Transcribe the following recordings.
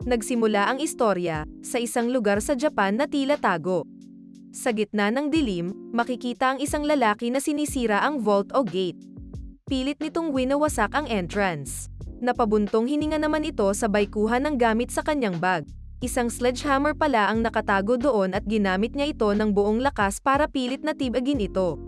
Nagsimula ang istorya sa isang lugar sa Japan na tila tago. Sa gitna ng dilim, makikita ang isang lalaki na sinisira ang vault o gate. Pilit nitong winawasak ang entrance. Napabuntong hininga naman ito sabay kuha ng gamit sa kanyang bag. Isang sledgehammer pala ang nakatago doon at ginamit niya ito ng buong lakas para pilit na tibagin ito.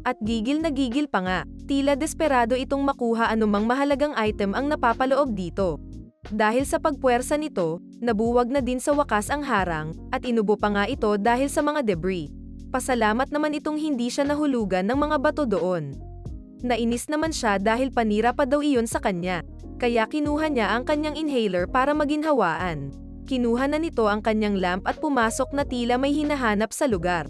At gigil na gigil pa nga, tila desperado itong makuha anumang mahalagang item ang napapaloob dito. Dahil sa pagpuwersa nito, nabuwag na din sa wakas ang harang, at inubo pa nga ito dahil sa mga debris. Pasalamat naman itong hindi siya nahulugan ng mga bato doon. Nainis naman siya dahil panira pa daw iyon sa kanya, kaya kinuha niya ang kanyang inhaler para maginhawaan. Kinuha na nito ang kanyang lamp at pumasok na tila may hinahanap sa lugar.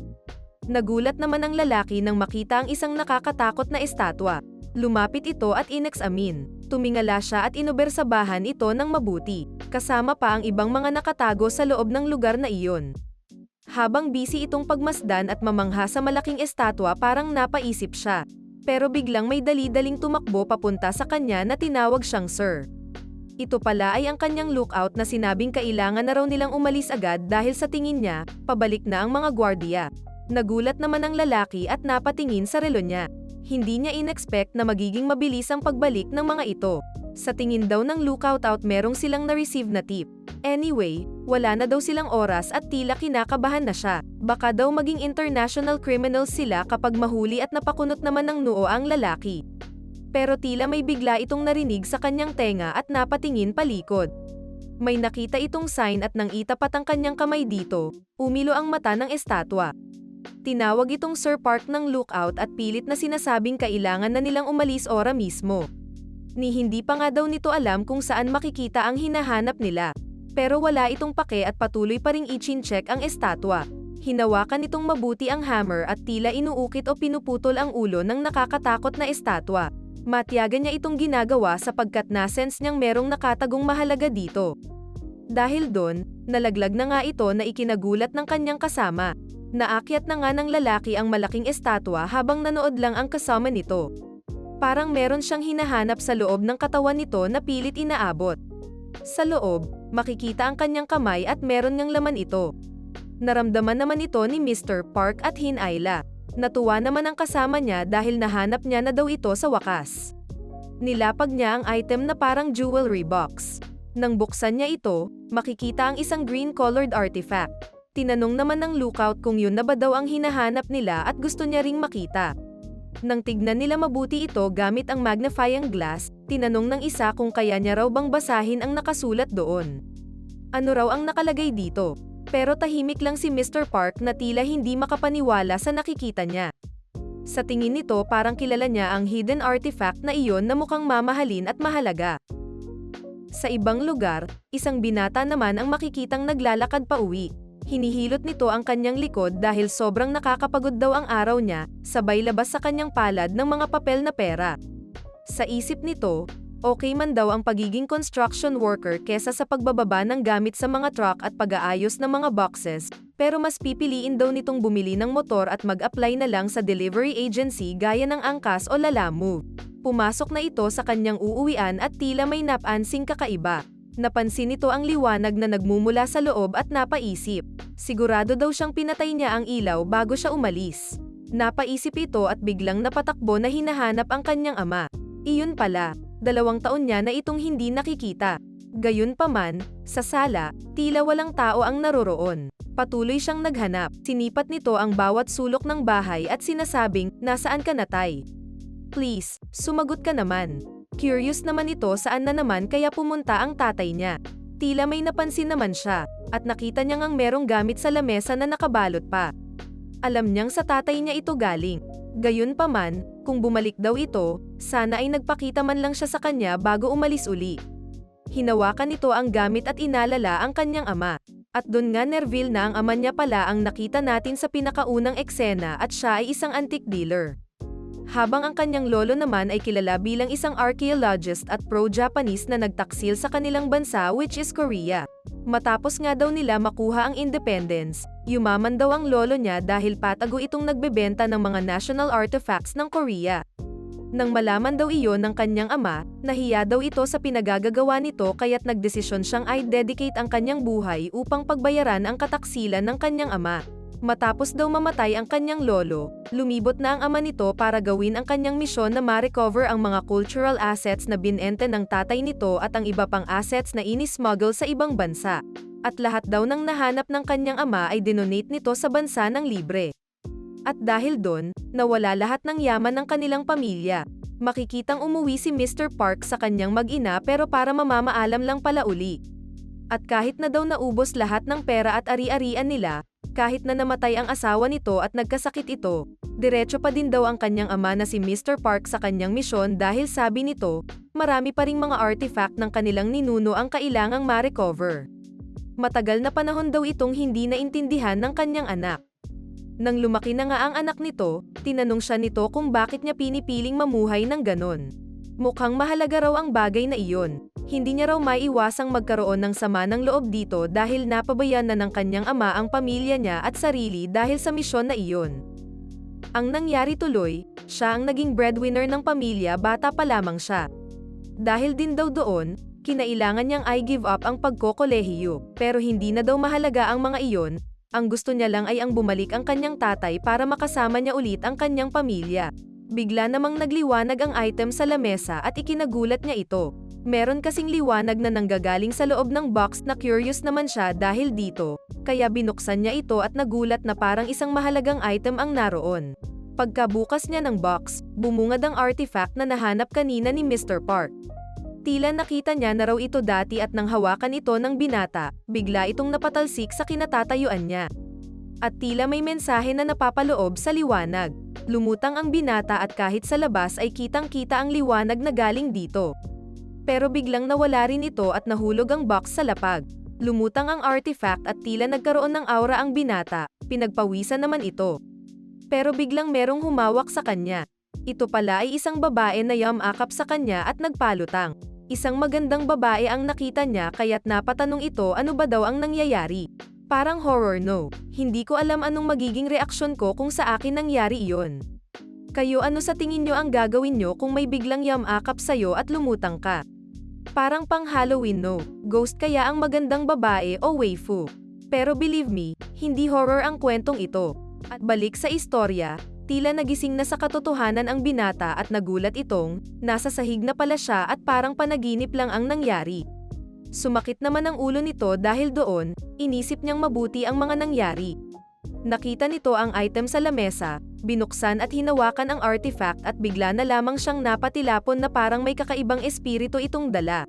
Nagulat naman ang lalaki nang makita ang isang nakakatakot na estatwa. Lumapit ito at inexamine. Tumingala siya at inobersabahan ito ng mabuti, kasama pa ang ibang mga nakatago sa loob ng lugar na iyon. Habang busy itong pagmasdan at mamangha sa malaking estatwa, parang napaisip siya. Pero biglang may dali-daling tumakbo papunta sa kanya na tinawag siyang Sir. Ito pala ay ang kanyang lookout na sinabing kailangan na raw nilang umalis agad dahil sa tingin niya, pabalik na ang mga gwardiya. Nagulat naman ang lalaki at napatingin sa relo niya. Hindi niya inexpect na magiging mabilis ang pagbalik ng mga ito. Sa tingin daw ng lookout merong silang na-receive na tip. Anyway, wala na daw silang oras at tila kinakabahan na siya. Baka daw maging international criminals sila kapag mahuli at napakunot naman ng noo ang lalaki. Pero tila may bigla itong narinig sa kanyang tenga at napatingin palikod. May nakita itong sign at nang itapat ang kanyang kamay dito, umilo ang mata ng estatwa. Tinawag itong Sir Park ng lookout at pilit na sinasabing kailangan na nilang umalis ora mismo. Ni hindi pa nga daw nito alam kung saan makikita ang hinahanap nila. Pero wala itong pake at patuloy pa ring i-chin-check ang estatwa. Hinawakan itong mabuti ang hammer at tila inuukit o pinuputol ang ulo ng nakakatakot na estatwa. Matiyaga niya itong ginagawa sapagkat na-sense niyang merong nakatagong mahalaga dito. Dahil doon, nalaglag na nga ito na ikinagulat ng kanyang kasama. Naakyat na nga ng lalaki ang malaking estatwa habang nanood lang ang kasama nito. Parang meron siyang hinahanap sa loob ng katawan nito na pilit inaabot. Sa loob, makikita ang kanyang kamay at meron ngang laman ito. Naramdaman naman ito ni Mr. Park at hinayla. Natuwa naman ang kasama niya dahil nahanap niya na daw ito sa wakas. Nilapag niya ang item na parang jewelry box. Nang buksan niya ito, makikita ang isang green-colored artifact. Tinanong naman ng lookout kung yun na ba daw ang hinahanap nila at gusto niya ring makita. Nang tignan nila mabuti ito gamit ang magnifying glass, tinanong ng isa kung kaya niya raw bang basahin ang nakasulat doon. Ano raw ang nakalagay dito? Pero tahimik lang si Mr. Park na tila hindi makapaniwala sa nakikita niya. Sa tingin nito parang kilala niya ang hidden artifact na iyon na mukhang mamahalin at mahalaga. Sa ibang lugar, isang binata naman ang makikitang naglalakad pa uwi. Hinihilot nito ang kanyang likod dahil sobrang nakakapagod daw ang araw niya, sabay labas sa kanyang palad ng mga papel na pera. Sa isip nito, okay man daw ang pagiging construction worker kesa sa pagbababa ng gamit sa mga truck at pag-aayos ng mga boxes, pero mas pipiliin daw nitong bumili ng motor at mag-apply na lang sa delivery agency gaya ng Angkas o Lalamove. Pumasok na ito sa kanyang uuwian at tila may napansing kakaiba. Napansin nito ang liwanag na nagmumula sa loob at napaisip. Sigurado daw siyang pinatay niya ang ilaw bago siya umalis. Napaisip ito at biglang napatakbo na hinahanap ang kanyang ama. Iyon pala, 2 taon niya na itong hindi nakikita. Gayunpaman, sa sala, tila walang tao ang naroroon. Patuloy siyang naghanap. Sinipat nito ang bawat sulok ng bahay at sinasabing, "Nasaan ka na, tay? Please, sumagot ka naman." Curious naman ito saan na naman kaya pumunta ang tatay niya. Tila may napansin naman siya, at nakita niya ngang merong gamit sa lamesa na nakabalot pa. Alam niyang sa tatay niya ito galing. Gayunpaman, kung bumalik daw ito, sana ay nagpakita man lang siya sa kanya bago umalis uli. Hinawakan nito ang gamit at inalala ang kanyang ama. At doon nga na-reveal na ang ama niya pala ang nakita natin sa pinakaunang eksena at siya ay isang antique dealer. Habang ang kanyang lolo naman ay kilala bilang isang archaeologist at pro-Japanese na nagtaksil sa kanilang bansa which is Korea. Matapos nga daw nila makuha ang independence, yumaman daw ang lolo niya dahil patago itong nagbebenta ng mga national artifacts ng Korea. Nang malaman daw iyon ng kanyang ama, nahiya daw ito sa pinagagagawa nito kaya't nagdesisyon siyang i-dedicate ang kanyang buhay upang pagbayaran ang kataksilan ng kanyang ama. Matapos daw mamatay ang kanyang lolo, lumibot na ang ama nito para gawin ang kanyang misyon na ma-recover ang mga cultural assets na binente ng tatay nito at ang iba pang assets na inismuggle sa ibang bansa. At lahat daw ng nahanap ng kanyang ama ay dinonate nito sa bansa ng libre. At dahil doon, nawala lahat ng yaman ng kanilang pamilya. Makikitang umuwi si Mr. Park sa kanyang mag-ina pero para mamamaalam lang pala uli. At kahit na daw naubos lahat ng pera at ari-arian nila, kahit na namatay ang asawa nito at nagkasakit ito, diretso pa din daw ang kanyang ama na si Mr. Park sa kanyang misyon dahil sabi nito, marami pa ring mga artifact ng kanilang ninuno ang kailangang ma-recover. Matagal na panahon daw itong hindi naintindihan ng kanyang anak. Nang lumaki na nga ang anak nito, tinanong siya nito kung bakit niya pinipiling mamuhay ng ganon. Mukhang mahalaga raw ang bagay na iyon. Hindi niya raw maiiwasang magkaroon ng sama ng loob dito dahil napabayaan na ng kanyang ama ang pamilya niya at sarili dahil sa misyon na iyon. Ang nangyari tuloy, siya ang naging breadwinner ng pamilya bata pa lamang siya. Dahil din daw doon, kinailangan niyang i-give up ang pagkokolehiyo, pero hindi na daw mahalaga ang mga iyon, ang gusto niya lang ay ang bumalik ang kanyang tatay para makasama niya ulit ang kanyang pamilya. Bigla namang nagliwanag ang item sa lamesa at ikinagulat niya ito. Meron kasing liwanag na nanggagaling sa loob ng box na curious naman siya dahil dito, kaya binuksan niya ito at nagulat na parang isang mahalagang item ang naroon. Pagkabukas niya ng box, bumungad ang artifact na nahanap kanina ni Mr. Park. Tila nakita niya na raw ito dati at nang hawakan ito ng binata, bigla itong napatalsik sa kinatatayuan niya. At tila may mensahe na napapaloob sa liwanag. Lumutang ang binata at kahit sa labas ay kitang-kita ang liwanag na galing dito. Pero biglang nawala rin ito at nahulog ang box sa lapag. Lumutang ang artifact at tila nagkaroon ng aura ang binata, pinagpawisan naman ito. Pero biglang merong humawak sa kanya. Ito pala ay isang babae na yumakap sa kanya at nagpalutang. Isang magandang babae ang nakita niya kaya't napatanong ito ano ba daw ang nangyayari. Parang horror no. Hindi ko alam anong magiging reaksyon ko kung sa akin nangyari iyon. Kayo ano sa tingin nyo ang gagawin nyo kung may biglang yumakap sa'yo at lumutang ka? Parang pang Halloween no, ghost kaya ang magandang babae o waifu. Pero believe me, hindi horror ang kwentong ito. At balik sa istorya, tila nagising na sa katotohanan ang binata at nagulat itong, nasa sahig na pala siya at parang panaginip lang ang nangyari. Sumakit naman ang ulo nito dahil doon, inisip niyang mabuti ang mga nangyari. Nakita nito ang item sa lamesa, binuksan at hinawakan ang artifact at bigla na lamang siyang napatilapon na parang may kakaibang espiritu itong dala.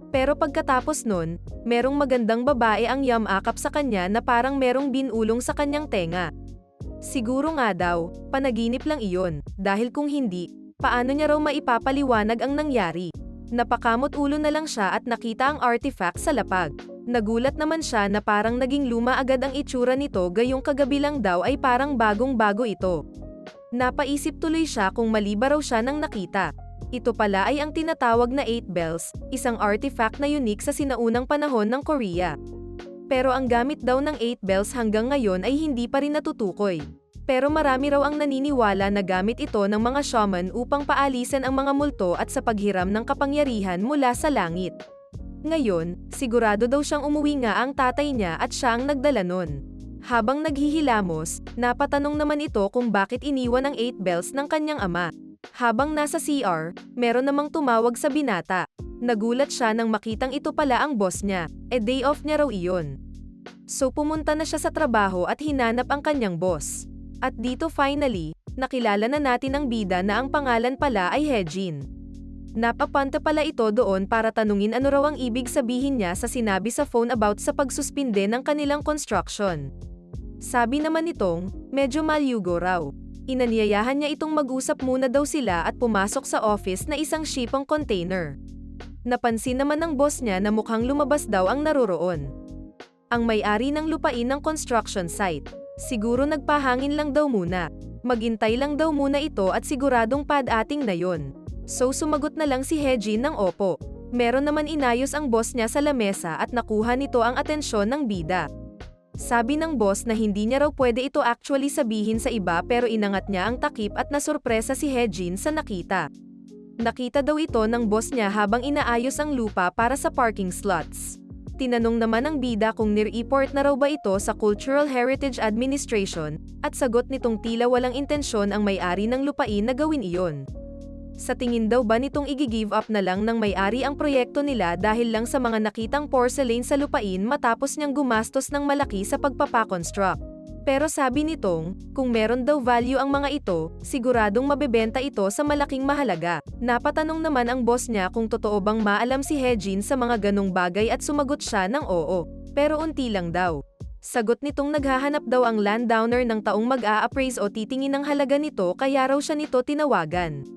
Pero pagkatapos nun, merong magandang babae ang yumakap sa kanya na parang merong binulong sa kanyang tenga. Siguro nga daw, panaginip lang iyon, dahil kung hindi, paano niya raw maipapaliwanag ang nangyari? Napakamot ulo na lang siya at nakita ang artifact sa lapag. Nagulat naman siya na parang naging luma agad ang itsura nito gayong kagabi lang daw ay parang bagong-bago ito. Napaisip tuloy siya kung mali ba raw siya nang nakita. Ito pala ay ang tinatawag na 8 bells, isang artifact na unique sa sinaunang panahon ng Korea. Pero ang gamit daw ng 8 bells hanggang ngayon ay hindi pa rin natutukoy. Pero marami raw ang naniniwala na gamit ito ng mga shaman upang paalisan ang mga multo at sa paghiram ng kapangyarihan mula sa langit. Ngayon, sigurado daw siyang umuwi nga ang tatay niya at siya ang nagdala nun. Habang naghihilamos, napatanong naman ito kung bakit iniwan ang 8 bells ng kanyang ama. Habang nasa CR, meron namang tumawag sa binata. Nagulat siya nang makitang ito pala ang boss niya, day off niya raw iyon. So pumunta na siya sa trabaho at hinanap ang kanyang boss. At dito finally, nakilala na natin ang bida na ang pangalan pala ay Hejin. Napapunta pala ito doon para tanungin ano raw ang ibig sabihin niya sa sinabi sa phone about sa pagsuspinde ng kanilang construction. Sabi naman nitong, medyo malyugo raw. Inanyayahan niya itong mag-usap muna daw sila at pumasok sa office na isang shipong container. Napansin naman ng boss niya na mukhang lumabas daw ang naroroon. Ang may-ari ng lupain ng construction site. Siguro nagpahangin lang daw muna. Magintay lang daw muna ito at siguradong pad-ating na yon. So sumagot na lang si Hejin ng opo. Meron naman inayos ang boss niya sa lamesa at nakuha nito ang atensyon ng bida. Sabi ng boss na hindi niya raw pwede ito actually sabihin sa iba pero inangat niya ang takip at nasurpresa si Hejin sa nakita. Nakita daw ito ng boss niya habang inaayos ang lupa para sa parking slots. Tinanong naman ng bida kung nire-report na raw ba ito sa Cultural Heritage Administration, at sagot nitong tila walang intensyon ang may-ari ng lupain na gawin iyon. Sa tingin daw ba nitong i-give up na lang ng may-ari ang proyekto nila dahil lang sa mga nakitang porcelain sa lupain matapos niyang gumastos ng malaki sa pagpapakonstruct. Pero sabi nitong, kung meron daw value ang mga ito, siguradong mabebenta ito sa malaking mahalaga. Napatanong naman ang boss niya kung totoo bang maalam si Hejin sa mga ganong bagay at sumagot siya ng oo. Pero unti lang daw. Sagot nitong naghahanap daw ang landowner ng taong mag-a-appraise o titingin ng halaga nito kaya raw siya nito tinawagan.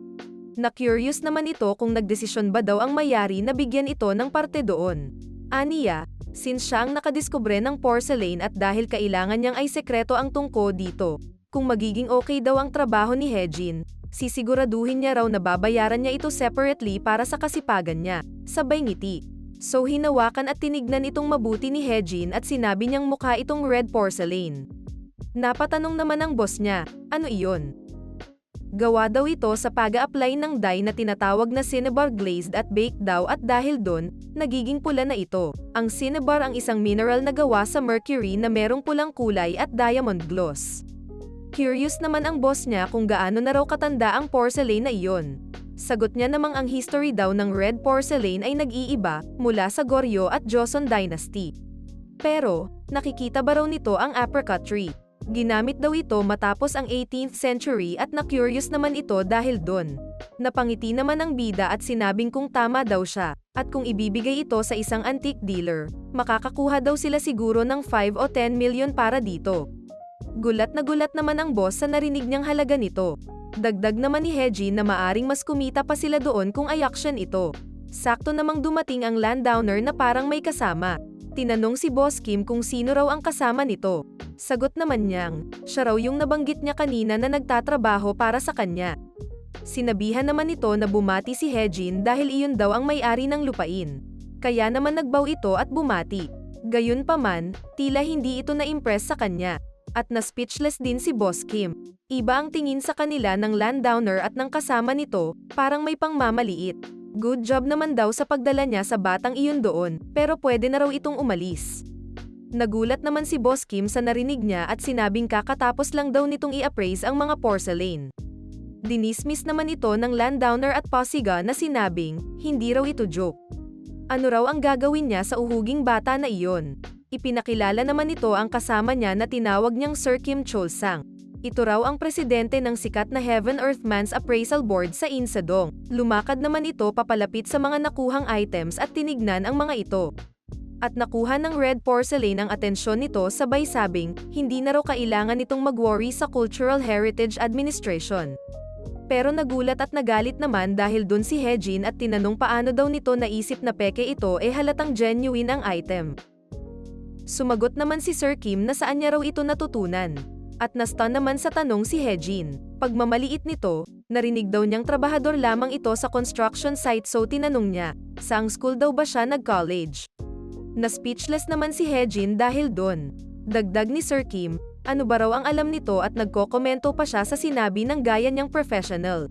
Na-curious naman ito kung nagdesisyon ba daw ang may-ari na bigyan ito ng parte doon. Aniya, since siya ang nakadiskubre ng porcelain at dahil kailangan niyang ay sekreto ang tungkol dito, kung magiging okay daw ang trabaho ni Hejin, sisiguraduhin niya raw na babayaran niya ito separately para sa kasipagan niya, sabay ngiti. So hinawakan at tinignan itong mabuti ni Hejin at sinabi niyang mukha itong red porcelain. Napatanong naman ang boss niya, ano iyon? Gawa daw ito sa pag-a-apply ng dye na tinatawag na cinnabar glazed at baked daw at dahil doon, nagiging pula na ito. Ang cinnabar ang isang mineral na gawa sa mercury na merong pulang kulay at diamond gloss. Curious naman ang boss niya kung gaano na raw katanda ang porcelain na iyon. Sagot niya namang ang history daw ng red porcelain ay nag-iiba, mula sa Goryeo at Joseon Dynasty. Pero, nakikita ba raw nito ang apricot tree? Ginamit daw ito matapos ang 18th century at na-curious naman ito dahil doon. Napangiti naman ang bida at sinabing kung tama daw siya, at kung ibibigay ito sa isang antique dealer, makakakuha daw sila siguro ng 5 o 10 million para dito. Gulat naman ang boss sa narinig niyang halaga nito. Dagdag naman ni Hejin na maaring mas kumita pa sila doon kung ay-auction ito. Sakto namang dumating ang landowner na parang may kasama. Tinanong si Boss Kim kung sino raw ang kasama nito. Sagot naman niyang, siya raw yung nabanggit niya kanina na nagtatrabaho para sa kanya. Sinabihan naman ito na bumati si Hejin dahil iyon daw ang may-ari ng lupain. Kaya naman nagbaw ito at bumati. Gayunpaman, tila hindi ito na-impress sa kanya. At na-speechless din si Boss Kim. Iba ang tingin sa kanila ng landowner at ng kasama nito, parang may pangmamaliit. Good job naman daw sa pagdala niya sa batang iyon doon, pero pwede na raw itong umalis. Nagulat naman si Boss Kim sa narinig niya at sinabing kakatapos lang daw nitong i-appraise ang mga porcelain. Dinismiss naman ito ng landowner at pasiga na sinabing, hindi raw ito joke. Ano raw ang gagawin niya sa uhuging bata na iyon? Ipinakilala naman ito ang kasama niya na tinawag niyang Sir Kim Chol-sang. Ito raw ang presidente ng sikat na Heaven Earth Man's Appraisal Board sa Insadong. Lumakad naman ito papalapit sa mga nakuhang items at tinignan ang mga ito. At nakuha ng red porcelain ang atensyon nito sabay sabing, hindi na raw kailangan itong mag-worry sa Cultural Heritage Administration. Pero nagulat at nagalit naman dahil dun si Hejin at tinanong paano daw nito naisip na peke ito halatang genuine ang item. Sumagot naman si Sir Kim na saan niya raw ito natutunan. At na-stun naman sa tanong si Hejin. Pagmamaliit nito, narinig daw niyang trabahador lamang ito sa construction site so tinanong niya, saang school daw ba siya nag-college? Na-speechless naman si Hejin dahil doon. Dagdag ni Sir Kim, ano ba raw ang alam nito at nagkokomento pa siya sa sinabi ng gaya niyang professional.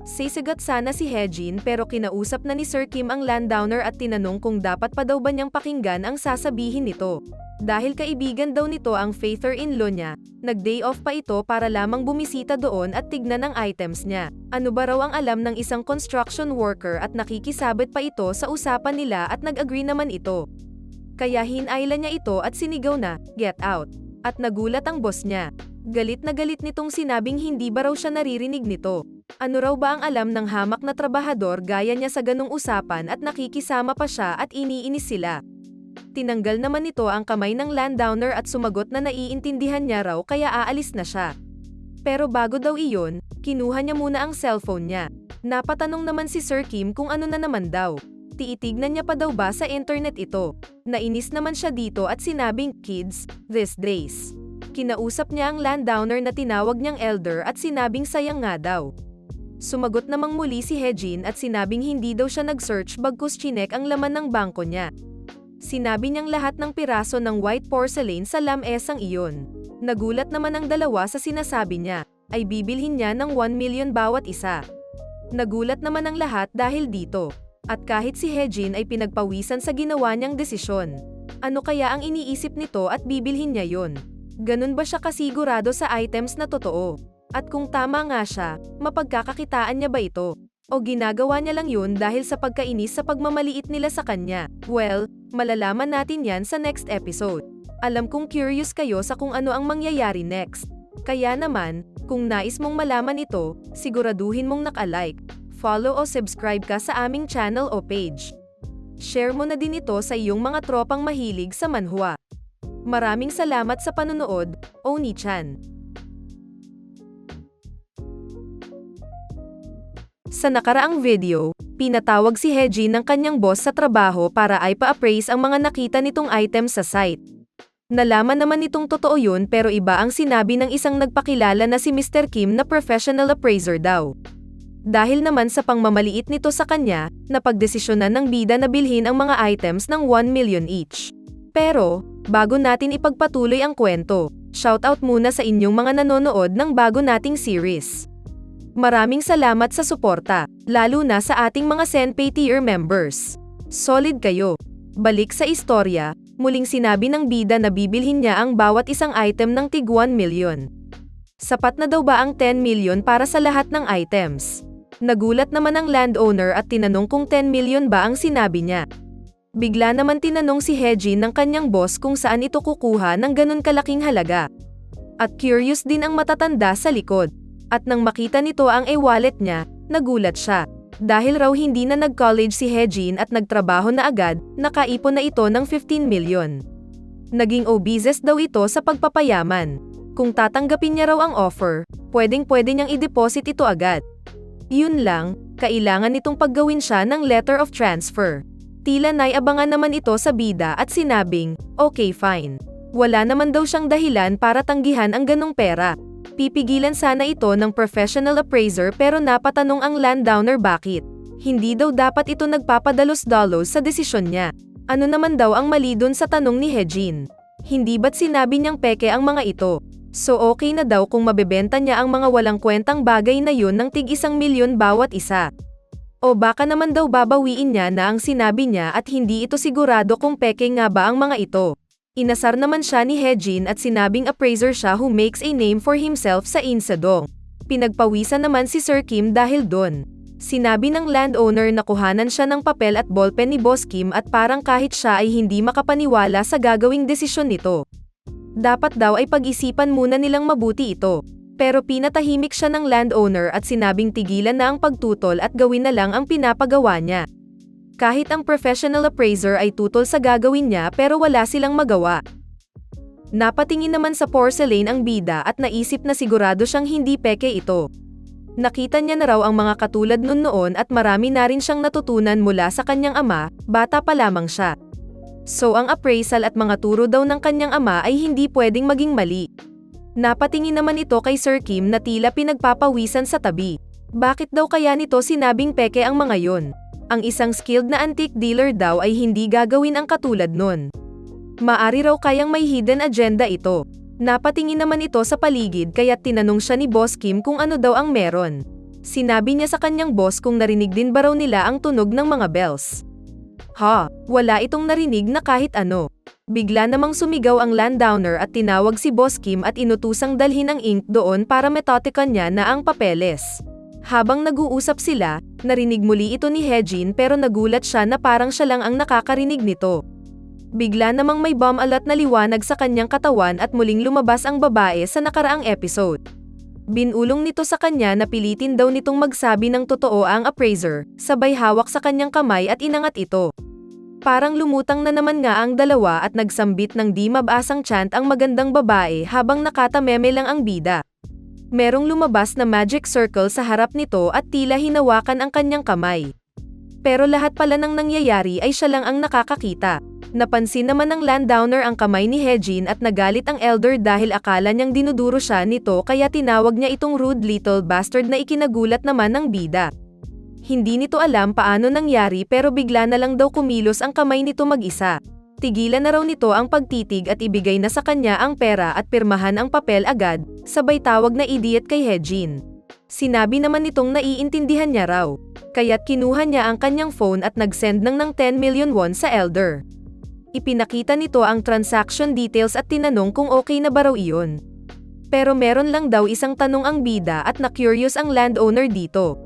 Sisigat sana si Hejin pero kinausap na ni Sir Kim ang landowner at tinanong kung dapat pa daw ba niyang pakinggan ang sasabihin nito. Dahil kaibigan daw nito ang father-in-law niya, nag-day off pa ito para lamang bumisita doon at tignan ang items niya. Ano ba raw ang alam ng isang construction worker at nakikisabit pa ito sa usapan nila at nag-agree naman ito. Kaya hinayla niya ito at sinigaw na, get out. At nagulat ang boss niya. Galit na galit nitong sinabing hindi ba raw siya naririnig nito. Ano raw ba ang alam ng hamak na trabahador gaya niya sa ganung usapan at nakikisama pa siya at iniinis sila. Tinanggal naman nito ang kamay ng landowner at sumagot na naiintindihan niya raw kaya aalis na siya. Pero bago daw iyon, kinuha niya muna ang cellphone niya. Napatanong naman si Sir Kim kung ano na naman daw. Tiitignan niya pa daw ba sa internet ito. Nainis naman siya dito at sinabing, kids, these days. Kinausap niya ang landowner na tinawag niyang elder at sinabing sayang nga daw. Sumagot namang muli si Hejin at sinabing hindi daw siya nag-search bagkus chinek ang laman ng bangko niya. Sinabi niyang lahat ng piraso ng white porcelain sa lamesang iyon. Nagulat naman ang dalawa sa sinasabi niya, ay bibilhin niya ng 1 million bawat isa. Nagulat naman ang lahat dahil dito. At kahit si Hejin ay pinagpawisan sa ginawa niyang desisyon. Ano kaya ang iniisip nito at bibilhin niya yon? Ganun ba siya kasigurado sa items na totoo? At kung tama nga siya, mapagkakakitaan niya ba ito? O ginagawa niya lang yun dahil sa pagkainis sa pagmamaliit nila sa kanya? Well, malalaman natin yan sa next episode. Alam kong curious kayo sa kung ano ang mangyayari next. Kaya naman, kung nais mong malaman ito, siguraduhin mong naka-like, follow o subscribe ka sa aming channel o page. Share mo na din ito sa iyong mga tropang mahilig sa manhwa. Maraming salamat sa panunood, Oni-chan. Sa nakaraang video, pinatawag si Hejin ng kanyang boss sa trabaho para ay pa-appraise ang mga nakita nitong items sa site. Nalaman naman nitong totoo yun pero iba ang sinabi ng isang nagpakilala na si Mr. Kim na professional appraiser daw. Dahil naman sa pangmamaliit nito sa kanya, napagdesisyonan ng bida na bilhin ang mga items ng 1 million each. Pero, bago natin ipagpatuloy ang kwento, shoutout muna sa inyong mga nanonood ng bago nating series. Maraming salamat sa suporta, lalo na sa ating mga Senpay tier members. Solid kayo. Balik sa istorya, muling sinabi ng bida na bibilhin niya ang bawat isang item ng tig 1 million. Sapat na daw ba ang 10 million para sa lahat ng items? Nagulat naman ang landowner at tinanong kung 10 million ba ang sinabi niya. Bigla naman tinanong si Hejin ng kanyang boss kung saan ito kukuha ng ganun kalaking halaga. At curious din ang matatanda sa likod. At nang makita nito ang e-wallet niya, nagulat siya. Dahil raw hindi na nag-college si Hejin at nagtrabaho na agad, nakaipon na ito ng 15 million. Naging obeses daw ito sa pagpapayaman. Kung tatanggapin niya raw ang offer, pwedeng-pwede niyang i-deposit ito agad. Yun lang, kailangan nitong paggawin siya ng letter of transfer. Tila naiabangan naman ito sa bida at sinabing, okay fine. Wala naman daw siyang dahilan para tanggihan ang ganong pera. Pipigilan sana ito ng professional appraiser pero napatanong ang landowner bakit. Hindi daw dapat ito nagpapadalos-dalos sa desisyon niya. Ano naman daw ang mali dun sa tanong ni Hejin? Hindi ba't sinabi niyang peke ang mga ito? So okay na daw kung mabebenta niya ang mga walang kwentang bagay na yun ng tig 1 milyon bawat isa. O baka naman daw babawiin niya na ang sinabi niya at hindi ito sigurado kung peke nga ba ang mga ito. Inasar naman siya ni Hejin at sinabing appraiser siya who makes a name for himself sa Insadong. Pinagpawisan naman si Sir Kim dahil doon. Sinabi ng landowner na kuhanan siya ng papel at ballpen ni Boss Kim at parang kahit siya ay hindi makapaniwala sa gagawing desisyon nito. Dapat daw ay pag-isipan muna nilang mabuti ito. Pero pinatahimik siya ng landowner at sinabing tigilan na ang pagtutol at gawin na lang ang pinapagawa niya. Kahit ang professional appraiser ay tutol sa gagawin niya pero wala silang magawa. Napatingin naman sa porcelain ang bida at naisip na sigurado siyang hindi peke ito. Nakita niya na raw ang mga katulad noon at marami na rin siyang natutunan mula sa kanyang ama, bata pa lamang siya. So ang appraisal at mga turo daw ng kanyang ama ay hindi pwedeng maging mali. Napatingin naman ito kay Sir Kim na tila pinagpapawisan sa tabi. Bakit daw kaya nito sinabing peke ang mga yon? Ang isang skilled na antique dealer daw ay hindi gagawin ang katulad nun. Maari raw kayang may hidden agenda ito. Napatingin naman ito sa paligid kaya't tinanong siya ni Boss Kim kung ano daw ang meron. Sinabi niya sa kanyang boss kung narinig din ba raw nila ang tunog ng mga bells. Wala itong narinig na kahit ano. Bigla namang sumigaw ang landowner at tinawag si Boss Kim at inutusang dalhin ang ink doon para metatikan niya na ang papeles. Habang nag-uusap sila, narinig muli ito ni Hejin pero nagulat siya na parang siya lang ang nakakarinig nito. Bigla namang may bomb alert na liwanag sa kanyang katawan at muling lumabas ang babae sa nakaraang episode. Binulong nito sa kanya na pilitin daw nitong magsabi ng totoo ang appraiser, sabay hawak sa kanyang kamay at inangat ito. Parang lumutang na naman nga ang dalawa at nagsambit ng di mabasang chant ang magandang babae habang nakatameme lang ang bida. Merong lumabas na magic circle sa harap nito at tila hinawakan ang kanyang kamay. Pero lahat pala ng nangyayari ay siya lang ang nakakakita. Napansin naman ng landowner ang kamay ni Hejin at nagalit ang elder dahil akala niyang dinuduro siya nito kaya tinawag niya itong rude little bastard na ikinagulat naman ng bida. Hindi nito alam paano nangyari pero bigla na lang daw kumilos ang kamay nito mag-isa. Tigilan na raw nito ang pagtitig at ibigay na sa kanya ang pera at pirmahan ang papel agad, sabay tawag na idiot kay Hejin. Sinabi naman nitong naiintindihan niya raw. Kaya't kinuha niya ang kanyang phone at nag-send ng 10 million won sa elder. Ipinakita nito ang transaction details at tinanong kung okay na ba raw iyon. Pero meron lang daw isang tanong ang bida at na-curious ang landowner dito.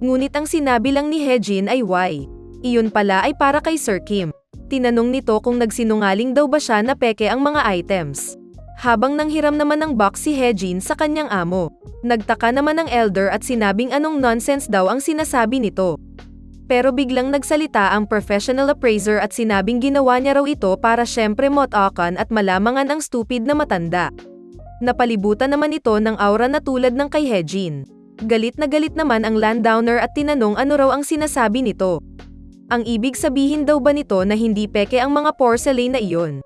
Ngunit ang sinabi lang ni Hejin ay why. Iyon pala ay para kay Sir Kim. Tinanong nito kung nagsinungaling daw ba siya na peke ang mga items. Habang nanghiram naman ng box si Hejin sa kanyang amo. Nagtaka naman ang elder at sinabing anong nonsense daw ang sinasabi nito. Pero biglang nagsalita ang professional appraiser at sinabing ginawa niya raw ito para syempre motakan at malamangan ang stupid na matanda. Napalibutan naman ito ng aura na tulad ng kay Hejin. Galit na galit naman ang landowner at tinanong ano raw ang sinasabi nito. Ang ibig sabihin daw ba nito na hindi peke ang mga porcelain na iyon?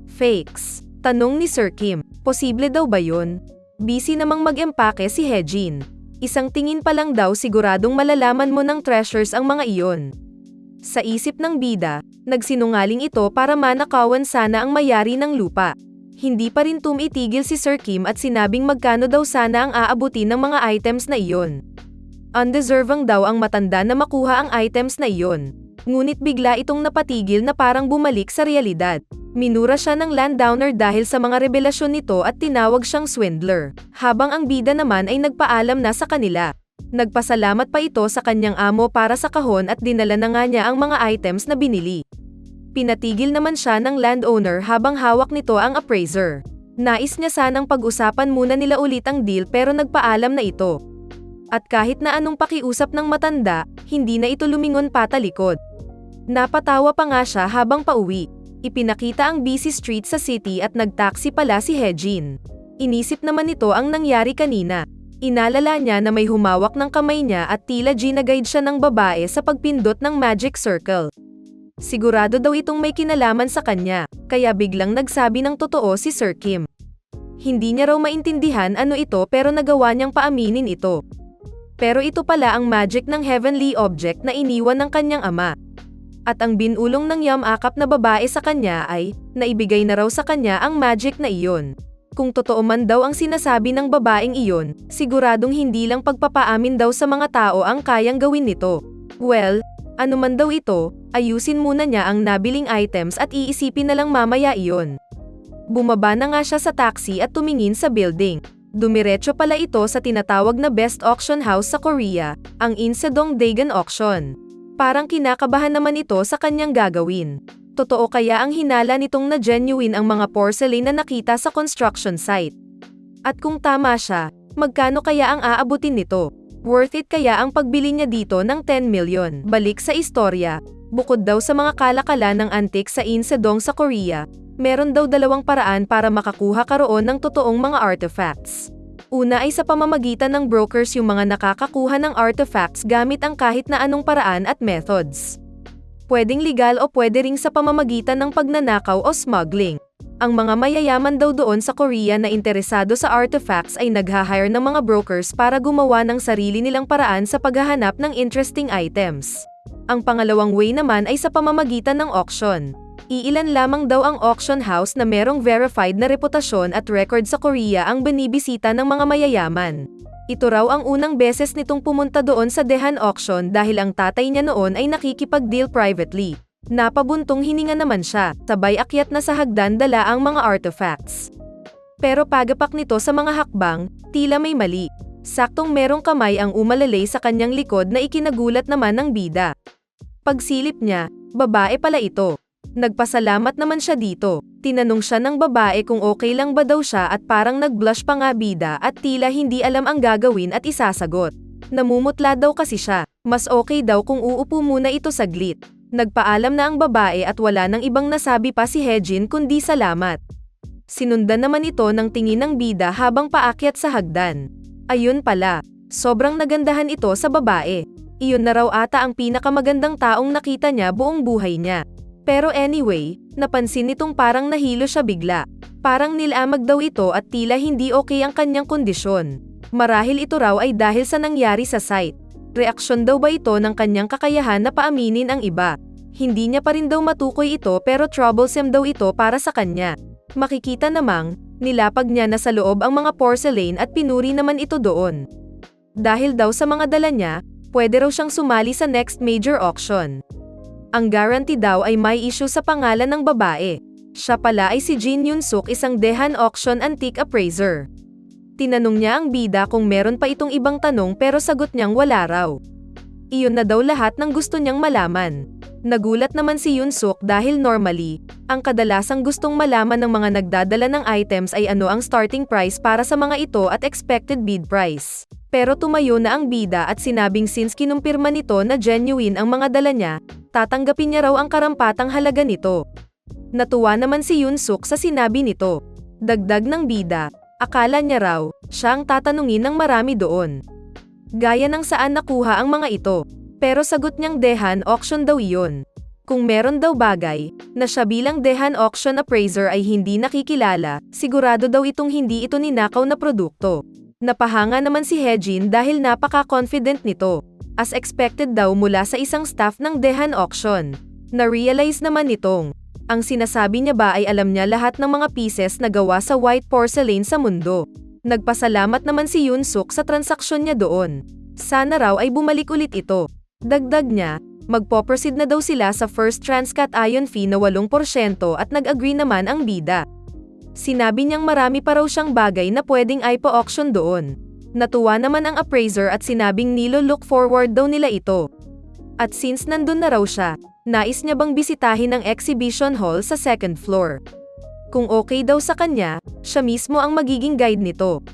Fakes. Tanong ni Sir Kim. Posible daw ba yun? Busy namang mag-empake si Hejin. Isang tingin pa lang daw siguradong malalaman mo ng treasures ang mga iyon. Sa isip ng bida, nagsinungaling ito para manakawan sana ang mayari ng lupa. Hindi pa rin tumitigil si Sir Kim at sinabing magkano daw sana ang aabutin ng mga items na iyon. Undeserving daw ang matanda na makuha ang items na iyon. Ngunit bigla itong napatigil na parang bumalik sa realidad. Minura siya ng landowner dahil sa mga revelasyon nito at tinawag siyang swindler. Habang ang bida naman ay nagpaalam na sa kanila. Nagpasalamat pa ito sa kanyang amo para sa kahon at dinala na nga niya ang mga items na binili. Pinatigil naman siya ng landowner habang hawak nito ang appraiser. Nais niya sanang pag-usapan muna nila ulit ang deal pero nagpaalam na ito. At kahit na anong pakiusap ng matanda, hindi na ito lumingon patalikod. Napatawa pa nga siya habang pauwi. Ipinakita ang busy street sa city at nagtaksi pala si Hejin. Inisip naman nito ang nangyari kanina. Inalala niya na may humawak ng kamay niya at tila ginaguide siya ng babae sa pagpindot ng magic circle. Sigurado daw itong may kinalaman sa kanya, kaya biglang nagsabi ng totoo si Sir Kim. Hindi niya raw maintindihan ano ito pero nagawa niyang paaminin ito. Pero ito pala ang magic ng heavenly object na iniwan ng kanyang ama. At ang binulong ng yamakap na babae sa kanya ay, naibigay na raw sa kanya ang magic na iyon. Kung totoo man daw ang sinasabi ng babaeng iyon, siguradong hindi lang pagpapaamin daw sa mga tao ang kayang gawin nito. Well, ano man daw ito, ayusin muna niya ang nabiling items at iisipin na lang mamaya iyon. Bumaba na nga siya sa taxi at tumingin sa building. Dumiretso pala ito sa tinatawag na best auction house sa Korea, ang Insedong Dagon Auction. Parang kinakabahan naman ito sa kanyang gagawin. Totoo kaya ang hinala nitong na genuine ang mga porcelain na nakita sa construction site? At kung tama siya, magkano kaya ang aabutin nito? Worth it kaya ang pagbili niya dito ng 10 million? Balik sa istorya, bukod daw sa mga kalakala ng antique sa Insedong sa Korea, meron daw dalawang paraan para makakuha karoon ng totoong mga artifacts. Una ay sa pamamagitan ng brokers yung mga nakakakuha ng artifacts gamit ang kahit na anong paraan at methods. Pwedeng legal o pwede ring sa pamamagitan ng pagnanakaw o smuggling. Ang mga mayayaman daw doon sa Korea na interesado sa artifacts ay nagha-hire ng mga brokers para gumawa ng sarili nilang paraan sa paghahanap ng interesting items. Ang pangalawang way naman ay sa pamamagitan ng auction. Iilan lamang daw ang auction house na merong verified na reputasyon at record sa Korea ang binibisita ng mga mayayaman. Ito raw ang unang beses nitong pumunta doon sa Daehan Auction dahil ang tatay niya noon ay nakikipag-deal privately. Napabuntong hininga naman siya, sabay akyat na sa hagdan dala ang mga artifacts. Pero pagapak nito sa mga hakbang, tila may mali. Saktong merong kamay ang umalalay sa kanyang likod na ikinagulat naman ng bida. Pagsilip niya, babae pala ito. Nagpasalamat naman siya dito. Tinanong siya ng babae kung okay lang ba daw siya at parang nag-blush pa nga bida at tila hindi alam ang gagawin at isasagot. Namumutla daw kasi siya. Mas okay daw kung uupo muna ito saglit. Nagpaalam na ang babae at wala nang ibang nasabi pa si Hejin kundi salamat. Sinundan naman ito ng tingin ng bida habang paakyat sa hagdan. Ayun pala, sobrang nagandahan ito sa babae. Iyon na raw ata ang pinakamagandang taong nakita niya buong buhay niya. Pero anyway, napansin nitong parang nahilo siya bigla. Parang nilamag daw ito at tila hindi okay ang kanyang kondisyon. Marahil ito raw ay dahil sa nangyari sa site. Reaksyon daw ba ito ng kanyang kakayahan na paaminin ang iba? Hindi niya pa rin daw matukoy ito pero troublesome daw ito para sa kanya. Makikita namang, nilapag niya na sa loob ang mga porcelain at pinuri naman ito doon. Dahil daw sa mga dala niya, pwede raw siyang sumali sa next major auction. Ang guarantee daw ay may issue sa pangalan ng babae. Siya pala ay si Jin Yoon-suk, isang Daehan Auction antique appraiser. Tinanong niya ang bida kung meron pa itong ibang tanong pero sagot niyang wala raw. Iyon na daw lahat ng gusto niyang malaman. Nagulat naman si Yoon-suk dahil normally, ang kadalasang gustong malaman ng mga nagdadala ng items ay ano ang starting price para sa mga ito at expected bid price. Pero tumayo na ang bida at sinabing since kinumpirma nito na genuine ang mga dala niya, tatanggapin niya raw ang karampatang halaga nito. Natuwa naman si Yoon-suk sa sinabi nito. Dagdag ng bida, akala niya raw, siya ang tatanungin ng marami doon. Gaya ng saan nakuha ang mga ito. Pero sagot niyang Daehan Auction daw iyon. Kung meron daw bagay, na siya bilang Daehan Auction appraiser ay hindi nakikilala, sigurado daw itong hindi ito ninakaw na produkto. Napahanga naman si Hejin dahil napaka-confident nito. As expected daw mula sa isang staff ng Daehan Auction. Na-realize naman nitong, ang sinasabi niya ba ay alam niya lahat ng mga pieces na gawa sa white porcelain sa mundo. Nagpasalamat naman si Yoon-suk sa transaksyon niya doon. Sana raw ay bumalik ulit ito. Dagdag niya, magpo-proceed na daw sila sa first Transcat-ion fee na 8% at nag-agree naman ang bida. Sinabi niyang marami pa raw siyang bagay na pwedeng ipa-auction doon. Natuwa naman ang appraiser at sinabing nilo-look forward daw nila ito. At since nandun na raw siya, nais niya bang bisitahin ang exhibition hall sa second floor. Kung okay daw sa kanya, siya mismo ang magiging guide nito.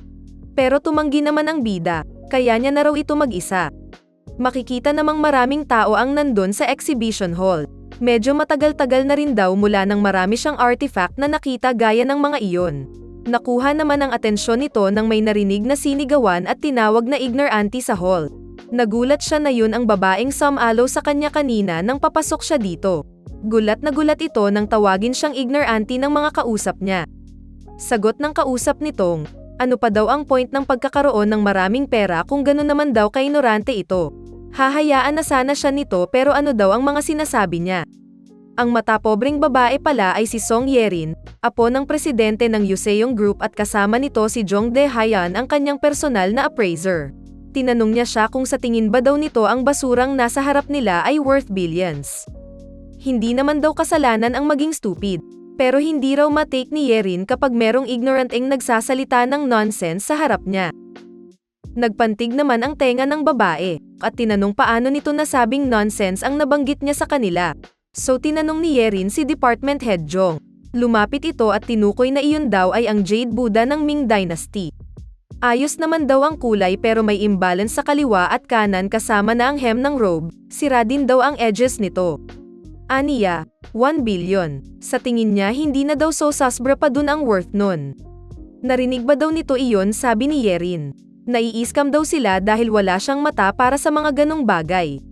Pero tumanggi naman ang bida, kaya niya na raw ito mag-isa. Makikita namang maraming tao ang nandun sa exhibition hall. Medyo matagal-tagal na rin daw mula nang marami siyang artifact na nakita gaya ng mga iyon. Nakuha naman ang atensyon nito nang may narinig na sinigawan at tinawag na ignorante sa hall. Nagulat siya na yun ang babaeng sumalo sa kanya kanina nang papasok siya dito. Gulat na gulat ito nang tawagin siyang ignorante ng mga kausap niya. Sagot ng kausap nitong, ano pa daw ang point ng pagkakaroon ng maraming pera kung gano'n naman daw ka-ignorante ito. Hahayaan na sana siya nito pero ano daw ang mga sinasabi niya. Ang matapobreng babae pala ay si Song Yerin, apo ng presidente ng Yuseong Group at kasama nito si Jong Dae-hayan ang kanyang personal na appraiser. Tinanong niya siya kung sa tingin ba daw nito ang basurang nasa harap nila ay worth billions. Hindi naman daw kasalanan ang maging stupid, pero hindi raw matake ni Yerin kapag merong ignoranteng nagsasalita ng nonsense sa harap niya. Nagpantig naman ang tenga ng babae, at tinanong paano nito nasabing nonsense ang nabanggit niya sa kanila. So tinanong ni Yerin si Department Head Jong. Lumapit ito at tinukoy na iyon daw ay ang Jade Buddha ng Ming Dynasty. Ayos naman daw ang kulay pero may imbalance sa kaliwa at kanan kasama na ang hem ng robe, sira din daw ang edges nito. Aniya, 1 billion. Sa tingin niya hindi na daw so sasbra pa dun ang worth nun. Narinig ba daw nito iyon, sabi ni Yerin. Nai-scam daw sila dahil wala siyang mata para sa mga ganong bagay.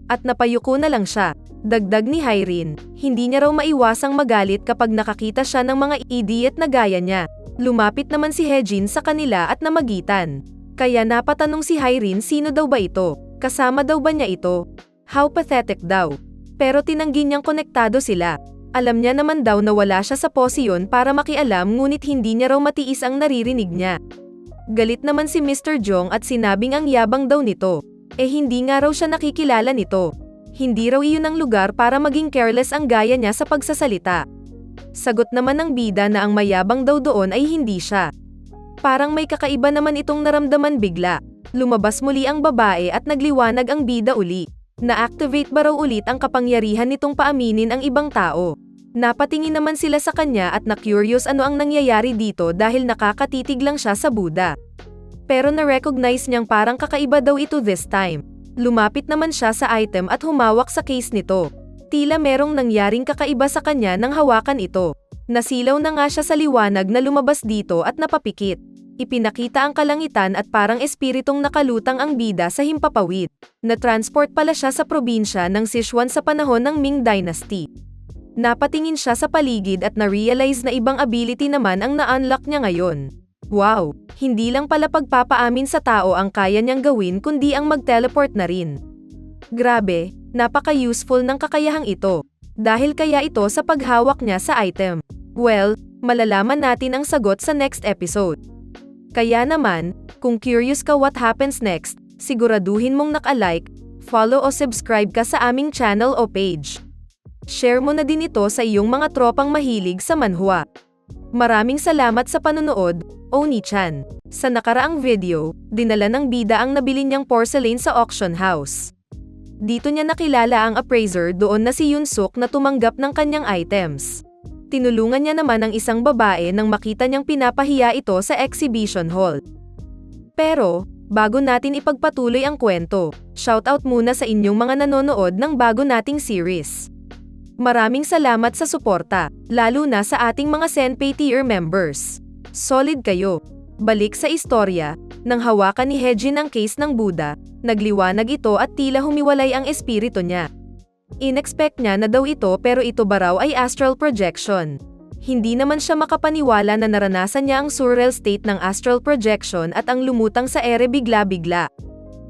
At napayuko na lang siya. Dagdag ni Hyrin, hindi niya raw maiwasang magalit kapag nakakita siya ng mga idiot na gaya niya. Lumapit naman si Hejin sa kanila at namagitan. Kaya napatanong si Hyrin sino daw ba ito, kasama daw ba niya ito? How pathetic daw. Pero tinanggi niyang konektado sila. Alam niya naman daw na wala siya sa posisyon para makialam ngunit hindi niya raw matiis ang naririnig niya. Galit naman si Mr. Jong at sinabing ang yabang daw nito. Hindi nga raw siya nakikilala nito. Hindi raw iyon ang lugar para maging careless ang gaya niya sa pagsasalita. Sagot naman ng bida na ang mayabang daw doon ay hindi siya. Parang may kakaiba naman itong naramdaman bigla. Lumabas muli ang babae at nagliwanag ang bida uli. Na-activate ba raw ulit ang kapangyarihan nitong paaminin ang ibang tao? Napatingin naman sila sa kanya at na-curious ano ang nangyayari dito dahil nakakatitig lang siya sa Buddha. Pero na-recognize niyang parang kakaiba daw ito this time. Lumapit naman siya sa item at humawak sa case nito. Tila merong nangyaring kakaiba sa kanya nang hawakan ito. Nasilaw na nga siya sa liwanag na lumabas dito at napapikit. Ipinakita ang kalangitan at parang espiritong nakalutang ang bida sa himpapawid. Na-transport pala siya sa probinsya ng Sichuan sa panahon ng Ming Dynasty. Napatingin siya sa paligid at na-realize na ibang ability naman ang na-unlock niya ngayon. Wow! Hindi lang pala pagpapaamin sa tao ang kaya niyang gawin kundi ang mag-teleport na rin. Grabe, napaka-useful ng kakayahang ito. Dahil kaya ito sa paghawak niya sa item? Well, malalaman natin ang sagot sa next episode. Kaya naman, kung curious ka what happens next, siguraduhin mong naka-like, follow o subscribe ka sa aming channel o page. Share mo na din ito sa iyong mga tropang mahilig sa manhwa. Maraming salamat sa panonood, Oni-chan. Sa nakaraang video, dinala ng bida ang nabili niyang porcelain sa auction house. Dito niya nakilala ang appraiser doon na si Yoon-suk na tumanggap ng kanyang items. Tinulungan niya naman ang isang babae nang makita niyang pinapahiya ito sa exhibition hall. Pero, bago natin ipagpatuloy ang kwento, shoutout muna sa inyong mga nanonood ng bago nating series. Maraming salamat sa suporta, lalo na sa ating mga Senpai tier members. Solid kayo. Balik sa istorya, nang hawakan ni Haejin ang case ng Buddha, nagliwanag ito at tila humiwalay ang espiritu niya. Inexpect niya na daw ito pero ito ba raw ay astral projection. Hindi naman siya makapaniwala na naranasan niya ang surreal state ng astral projection at ang lumutang sa ere bigla-bigla.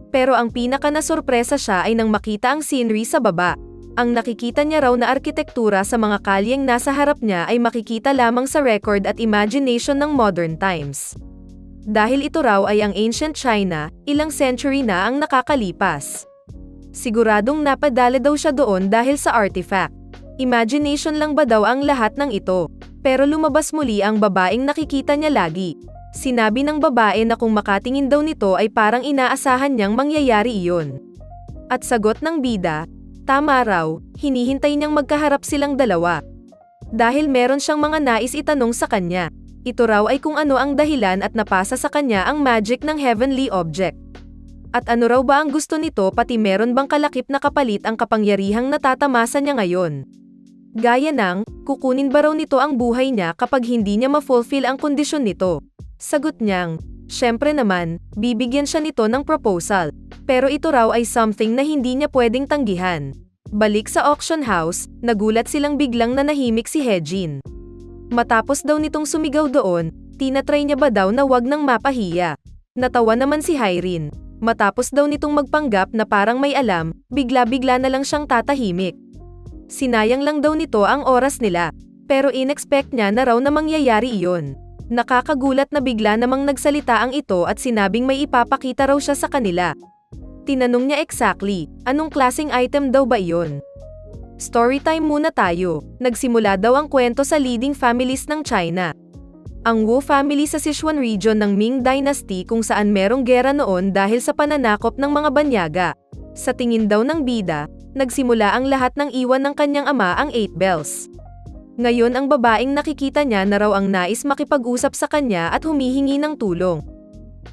Pero ang pinaka nasurpresa siya ay nang makita ang scenery sa baba. Ang nakikita niya raw na arkitektura sa mga kalyeng nasa harap niya ay makikita lamang sa record at imagination ng modern times. Dahil ito raw ay ang ancient China, ilang century na ang nakakalipas. Siguradong napadala daw siya doon dahil sa artifact. Imagination lang ba daw ang lahat ng ito? Pero lumabas muli ang babaeng nakikita niya lagi. Sinabi ng babae na kung makatingin daw nito ay parang inaasahan niyang mangyayari iyon. At sagot ng bida, tama raw, hinihintay niyang magkaharap silang dalawa. Dahil meron siyang mga nais itanong sa kanya. Ito raw ay kung ano ang dahilan at napasa sa kanya ang magic ng heavenly object. At ano raw ba ang gusto nito pati meron bang kalakip na kapalit ang kapangyarihang natatamasa niya ngayon. Gaya ng, kukunin ba raw nito ang buhay niya kapag hindi niya ma-fulfill ang kondisyon nito. Sagot niyang, syempre naman, bibigyan siya nito ng proposal. Pero ito raw ay something na hindi niya pwedeng tanggihan. Balik sa auction house, nagulat silang biglang nanahimik si Haejin. Matapos daw nitong sumigaw doon, tinatry niya ba daw na wag nang mapahiya. Natawa naman si Hyrin. Matapos daw nitong magpanggap na parang may alam, bigla-bigla na lang siyang tatahimik. Sinayang lang daw nito ang oras nila. Pero inexpect niya na raw na mangyayari iyon. Nakakagulat na bigla namang nagsalita ang ito at sinabing may ipapakita raw siya sa kanila. Tinanong niya exactly, anong klaseng item daw ba iyon? Storytime muna tayo. Nagsimula daw ang kwento sa leading families ng China. Ang Wu family sa Sichuan region ng Ming Dynasty kung saan merong gera noon dahil sa pananakop ng mga banyaga. Sa tingin daw ng bida, nagsimula ang lahat ng iwan ng kanyang ama ang 8 bells. Ngayon ang babaeng nakikita niya na raw ang nais makipag-usap sa kanya at humihingi ng tulong.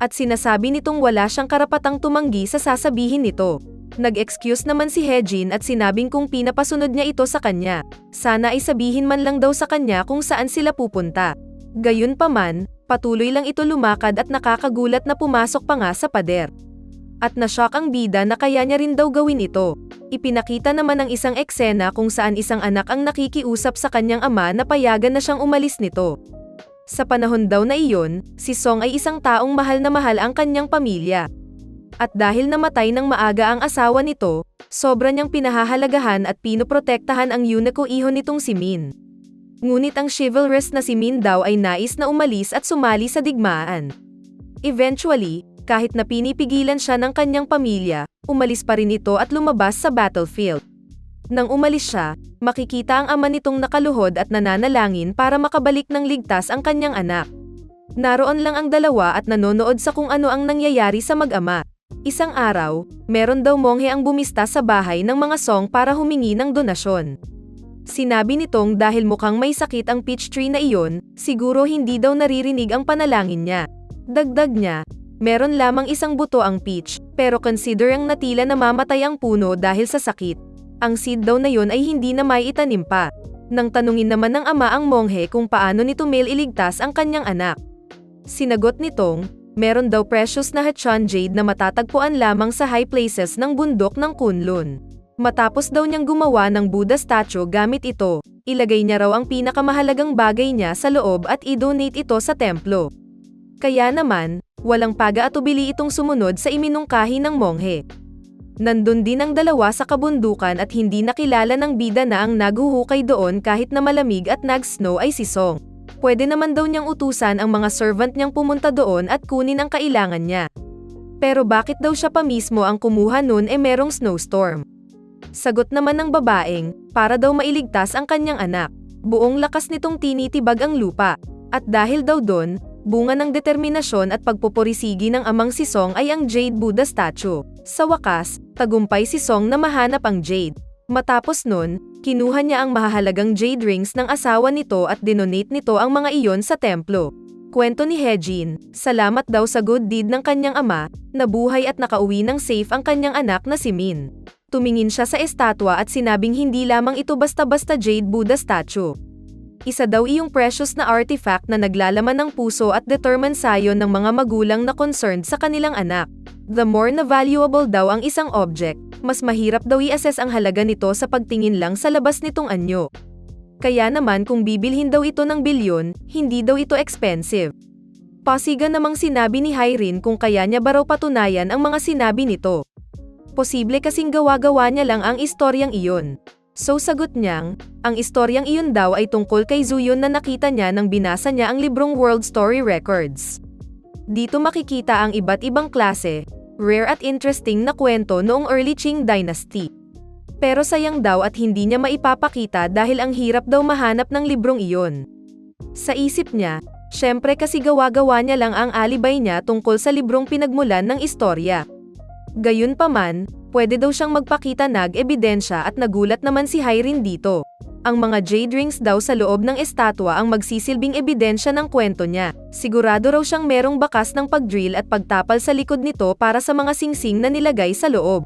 At sinasabi nitong wala siyang karapatang tumanggi sa sasabihin nito. Nag-excuse naman si Haejin at sinabing kung pinapasunod niya ito sa kanya, sana ay sabihin man lang daw sa kanya kung saan sila pupunta. Gayunpaman, patuloy lang ito lumakad at nakakagulat na pumasok pa nga sa pader. At nashock ang bida na kaya niya rin daw gawin ito. Ipinakita naman ang isang eksena kung saan isang anak ang nakikiusap sa kanyang ama na payagan na siyang umalis nito. Sa panahon daw na iyon, si Song ay isang taong mahal na mahal ang kanyang pamilya. At dahil namatay ng maaga ang asawa nito, sobra niyang pinahahalagahan at pinoprotektahan ang Yunako iho nitong si Min. Ngunit ang chivalrous na si Min daw ay nais na umalis at sumali sa digmaan. Eventually, kahit na pinipigilan siya ng kanyang pamilya, umalis pa rin ito at lumabas sa battlefield. Nang umalis siya, makikita ang ama nitong nakaluhod at nananalangin para makabalik ng ligtas ang kanyang anak. Naroon lang ang dalawa at nanonood sa kung ano ang nangyayari sa mag-ama. Isang araw, meron daw monghe ang bumista sa bahay ng mga Song para humingi ng donasyon. Sinabi nitong dahil mukhang may sakit ang peach tree na iyon, siguro hindi daw naririnig ang panalangin niya. Dagdag niya, meron lamang isang buto ang peach, pero consider ang natila namamatay ang puno dahil sa sakit. Ang seed daw na yon ay hindi na may itanim pa. Nang tanungin naman ng ama ang monghe kung paano nito iligtas ang kanyang anak. Sinagot nitong, meron daw precious na Hachan Jade na matatagpuan lamang sa high places ng bundok ng Kunlun. Matapos daw niyang gumawa ng Buddha statue gamit ito, ilagay niya raw ang pinakamahalagang bagay niya sa loob at i-donate ito sa templo. Kaya naman, walang pag-aatubili itong sumunod sa iminungkahi ng monghe. Nandun din ang dalawa sa kabundukan at hindi nakilala ng bida na ang naghuhukay doon kahit na malamig at nag-snow ay si Song. Pwede naman daw niyang utusan ang mga servant niyang pumunta doon at kunin ang kailangan niya. Pero bakit daw siya pa mismo ang kumuha nun merong snowstorm? Sagot naman ng babaeng, para daw mailigtas ang kanyang anak. Buong lakas nitong tinitibag ang lupa. At dahil daw doon, bunga ng determinasyon at pagpupurisigi ng amang si Song ay ang Jade Buddha statue. Sa wakas, tagumpay si Song na mahanap ang Jade. Matapos nun, kinuha niya ang mahahalagang Jade rings ng asawa nito at dinonate nito ang mga iyon sa templo. Kwento ni Hejin, salamat daw sa good deed ng kanyang ama, nabuhay at nakauwi ng safe ang kanyang anak na si Min. Tumingin siya sa estatwa at sinabing hindi lamang ito basta-basta Jade Buddha statue. Isa daw iyong precious na artifact na naglalaman ng puso at determined sayon ng mga magulang na concerned sa kanilang anak. The more na valuable daw ang isang object, mas mahirap daw i-assess ang halaga nito sa pagtingin lang sa labas nitong anyo. Kaya naman kung bibilhin daw ito ng bilyon, hindi daw ito expensive. Pasigan namang sinabi ni Hyrin kung kaya niya ba raw patunayan ang mga sinabi nito. Posible kasing gawa-gawa niya lang ang istoryang iyon. So sagot niyang, ang istoryang iyon daw ay tungkol kay Zuyun na nakita niya nang binasa niya ang librong World Story Records. Dito makikita ang iba't ibang klase, rare at interesting na kwento noong early Qing Dynasty. Pero sayang daw at hindi niya maipapakita dahil ang hirap daw mahanap ng librong iyon. Sa isip niya, syempre kasi gawa-gawa niya lang ang alibay niya tungkol sa librong pinagmulan ng istorya. Gayunpaman, pwede daw siyang magpakita ebidensya at nagulat naman si Hyrin dito. Ang mga jade rings daw sa loob ng estatwa ang magsisilbing ebidensya ng kwento niya. Sigurado raw siyang merong bakas ng pagdrill at pagtapal sa likod nito para sa mga singsing na nilagay sa loob.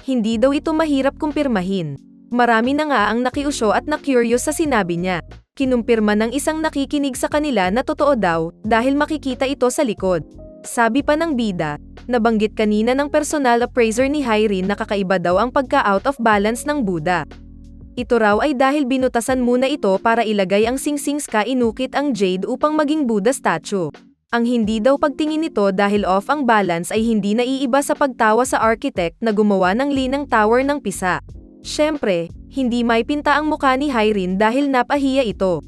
Hindi daw ito mahirap kumpirmahin. Marami na nga ang nakiusyo at na-curious sa sinabi niya. Kinumpirma ng isang nakikinig sa kanila na totoo daw, dahil makikita ito sa likod. Sabi pa ng bida, nabanggit kanina ng personal appraiser ni Hyrin na kakaiba daw ang pagka-out of balance ng Buddha. Ito raw ay dahil binutasan muna ito para ilagay ang singsings inukit ang jade upang maging Buddha statue. Ang hindi daw pagtingin nito dahil off ang balance ay hindi naiiba sa pagtawa sa architect na gumawa ng linang tower ng Pisa. Syempre, hindi maipinta ang mukha ni Hyrin dahil napahiya ito.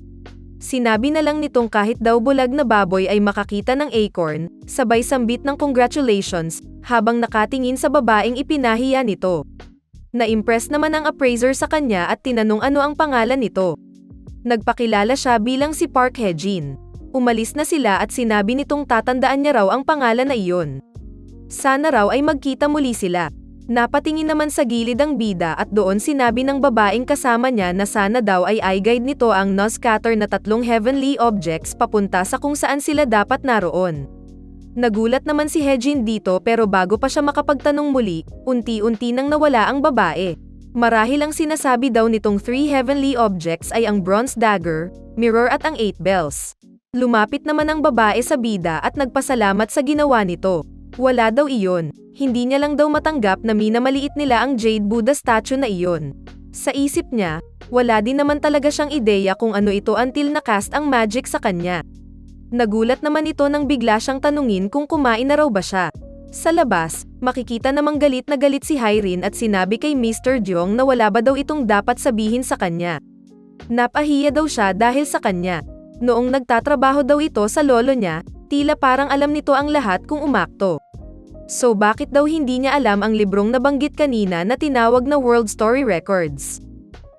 Sinabi na lang nitong kahit daw bulag na baboy ay makakita ng acorn, sabay sambit ng congratulations, habang nakatingin sa babaeng ipinahiya nito. Na-impress naman ang appraiser sa kanya at tinanong ano ang pangalan nito. Nagpakilala siya bilang si Park Hejin. Umalis na sila at sinabi nitong tatandaan niya raw ang pangalan na iyon. Sana raw ay magkita muli sila. Napatingin naman sa gilid ang bida at doon sinabi ng babaeng kasama niya na sana daw ay eye-guide nito ang no-scatter na 3 heavenly objects papunta sa kung saan sila dapat naroon. Nagulat naman si Hejin dito pero bago pa siya makapagtanong muli, unti-unti nang nawala ang babae. Marahil ang sinasabi daw nitong 3 heavenly objects ay ang bronze dagger, mirror at ang 8 bells. Lumapit naman ang babae sa bida at nagpasalamat sa ginawa nito. Wala daw iyon. Hindi niya lang daw matanggap na minamaliit nila ang Jade Buddha statue na iyon. Sa isip niya, wala din naman talaga siyang ideya kung ano ito until nakast ang magic sa kanya. Nagulat naman ito nang bigla siyang tanungin kung kumain na raw ba siya. Sa labas, makikita namang galit na galit si Hyrin at sinabi kay Mr. Jeong na wala ba daw itong dapat sabihin sa kanya. Napahiya daw siya dahil sa kanya. Noong nagtatrabaho daw ito sa lolo niya, tila parang alam nito ang lahat kung umakto. So bakit daw hindi niya alam ang librong nabanggit kanina na tinawag na World Story Records?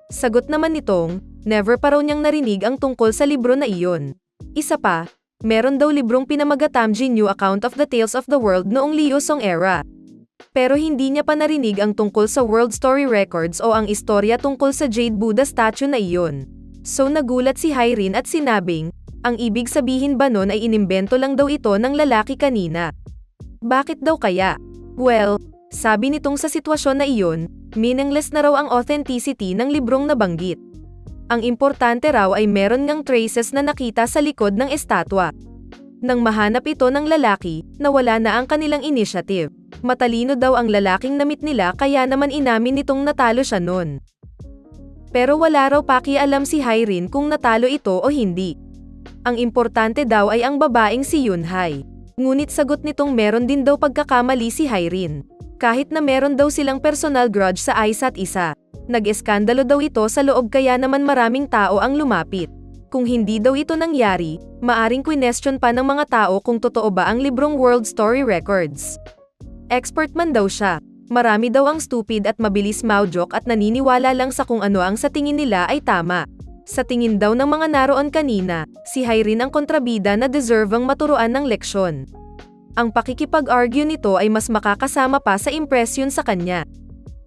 Sagot naman nitong, never pa raw niyang narinig ang tungkol sa libro na iyon. Isa pa, meron daw librong pinamagatamji New Account of the Tales of the World noong Liu Song era. Pero hindi niya pa narinig ang tungkol sa World Story Records o ang istorya tungkol sa Jade Buddha statue na iyon. So nagulat si Hyrin at sinabing, ang ibig sabihin ba nun ay inimbento lang daw ito ng lalaki kanina? Bakit daw kaya? Well, sabi nitong sa sitwasyon na iyon, meaningless na raw ang authenticity ng librong nabanggit. Ang importante raw ay meron ngang traces na nakita sa likod ng estatwa. Nang mahanap ito ng lalaki, nawala na ang kanilang initiative. Matalino daw ang lalaking namit nila kaya naman inamin nitong natalo siya nun. Pero wala raw pakialam si Hyrin kung natalo ito o hindi. Ang importante daw ay ang babaeng si Yunhai. Ngunit sagot nitong meron din daw pagkakamali si Hyrin. Kahit na meron daw silang personal grudge sa isa't isa. Nag-eskandalo daw ito sa loob kaya naman maraming tao ang lumapit. Kung hindi daw ito nangyari, maaring question pa ng mga tao kung totoo ba ang librong World Story Records. Expert man daw siya. Marami daw ang stupid at mabilis maujok at naniniwala lang sa kung ano ang sa tingin nila ay tama. Sa tingin daw ng mga naroon kanina, si Irene ang kontrabida na deserve ang maturuan ng leksyon. Ang pakikipag-argue nito ay mas makakasama pa sa impresyon sa kanya.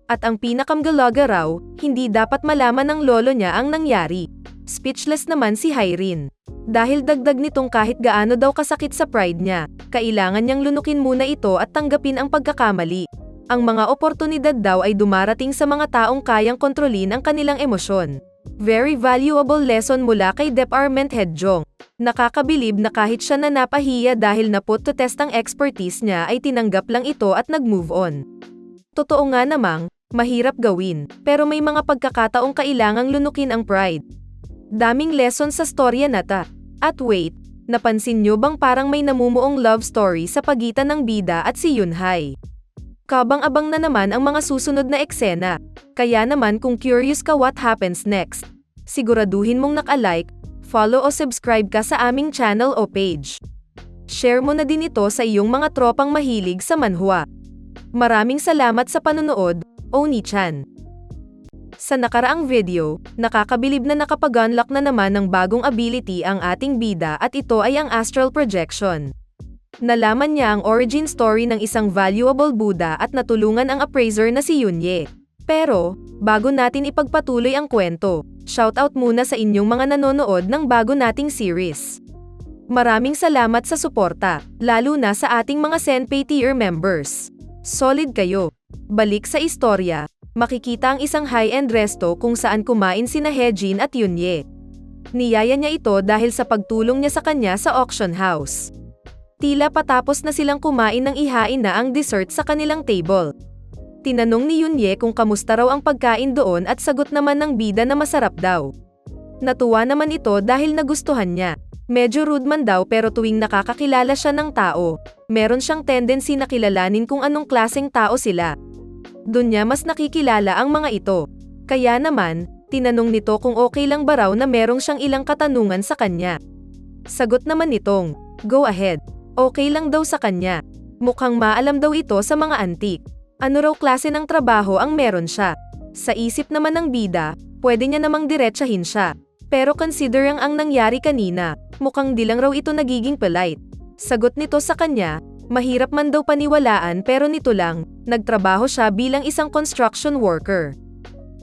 At ang pinakamgalaga raw, hindi dapat malaman ng lolo niya ang nangyari. Speechless naman si Irene. Dahil dagdag nitong kahit gaano daw kasakit sa pride niya, kailangan niyang lunukin muna ito at tanggapin ang pagkakamali. Ang mga oportunidad daw ay dumarating sa mga taong kayang kontrolin ang kanilang emosyon. Very valuable lesson mula kay Department Head Jong. Nakakabilib na kahit siya na napahiya dahil na-put to test ang expertise niya ay tinanggap lang ito at nag-move on. Totoo nga namang, mahirap gawin, pero may mga pagkakataong kailangang lunukin ang pride. Daming lesson sa storya na ta. At wait, napansin nyo bang parang may namumuong love story sa pagitan ng bida at si Yunhai? Kabang-abang na naman ang mga susunod na eksena. Kaya naman kung curious ka what happens next, siguraduhin mong naka-like, follow o subscribe ka sa aming channel o page. Share mo na din ito sa iyong mga tropang mahilig sa manhwa. Maraming salamat sa panonood, Oni-chan. Sa nakaraang video, nakakabilib na nakapag-unlock na naman ng bagong ability ang ating bida at ito ay ang astral projection. Nalaman niya ang origin story ng isang valuable Buddha at natulungan ang appraiser na si Yunye. Pero, bago natin ipagpatuloy ang kwento, shoutout muna sa inyong mga nanonood ng bago nating series. Maraming salamat sa suporta, lalo na sa ating mga Senpai tier members. Solid kayo. Balik sa istorya, makikita ang isang high-end resto kung saan kumain sina Hejin at Yunye. Niyaya niya ito dahil sa pagtulong niya sa kanya sa auction house. Tila patapos na silang kumain nang ihain na ang dessert sa kanilang table. Tinanong ni Yunye kung kamusta raw ang pagkain doon at sagot naman ng bida na masarap daw. Natuwa naman ito dahil nagustuhan niya. Medyo rude man daw pero tuwing nakakakilala siya ng tao, meron siyang tendency na kilalanin kung anong klaseng tao sila. Doon niya mas nakikilala ang mga ito. Kaya naman, tinanong nito kung okay lang ba raw na merong siyang ilang katanungan sa kanya. Sagot naman nitong, go ahead. Okay lang daw sa kanya. Mukhang maalam daw ito sa mga antik. Ano raw klase ng trabaho ang meron siya? Sa isip naman ng bida, pwede niya namang diretsahin siya. Pero considering ang nangyari kanina, mukhang di lang raw ito nagiging polite. Sagot nito sa kanya, mahirap man daw paniwalaan pero nito lang, nagtrabaho siya bilang isang construction worker.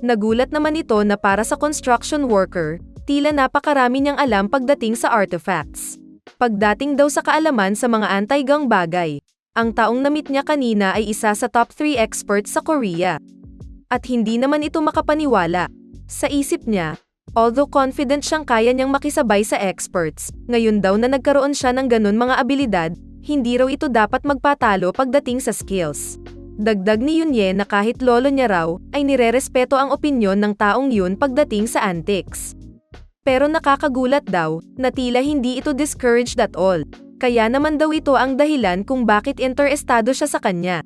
Nagulat naman ito na para sa construction worker, tila napakarami niyang alam pagdating sa artifacts. Pagdating daw sa kaalaman sa mga anti-gang bagay, ang taong na-meet niya kanina ay isa sa top 3 experts sa Korea. At hindi naman ito makapaniwala. Sa isip niya, although confident siyang kaya niyang makisabay sa experts, ngayon daw na nagkaroon siya ng ganun mga abilidad, hindi raw ito dapat magpatalo pagdating sa skills. Dagdag ni Yunye na kahit lolo niya raw, ay nirerespeto ang opinyon ng taong yun pagdating sa antics. Pero nakakagulat daw, na tila hindi ito discouraged at all. Kaya naman daw ito ang dahilan kung bakit interesado siya sa kanya.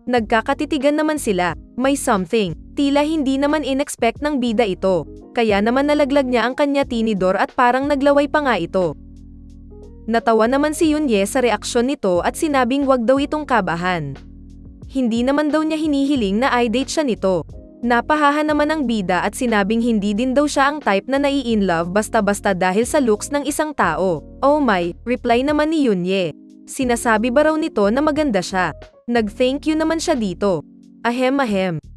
Nagkakatitigan naman sila, may something, tila hindi naman in-expect ng bida ito. Kaya naman nalaglag niya ang kanya tinidor at parang naglaway pa nga ito. Natawa naman si Yunye sa reaksyon nito at sinabing wag daw itong kabahan. Hindi naman daw niya hinihiling na i-date siya nito. Napahaha naman ang bida at sinabing hindi din daw siya ang type na nai-inlove basta-basta dahil sa looks ng isang tao. Oh my, reply naman ni Yunye. Sinasabi ba raw nito na maganda siya? Nag-thank you naman siya dito. Ahem.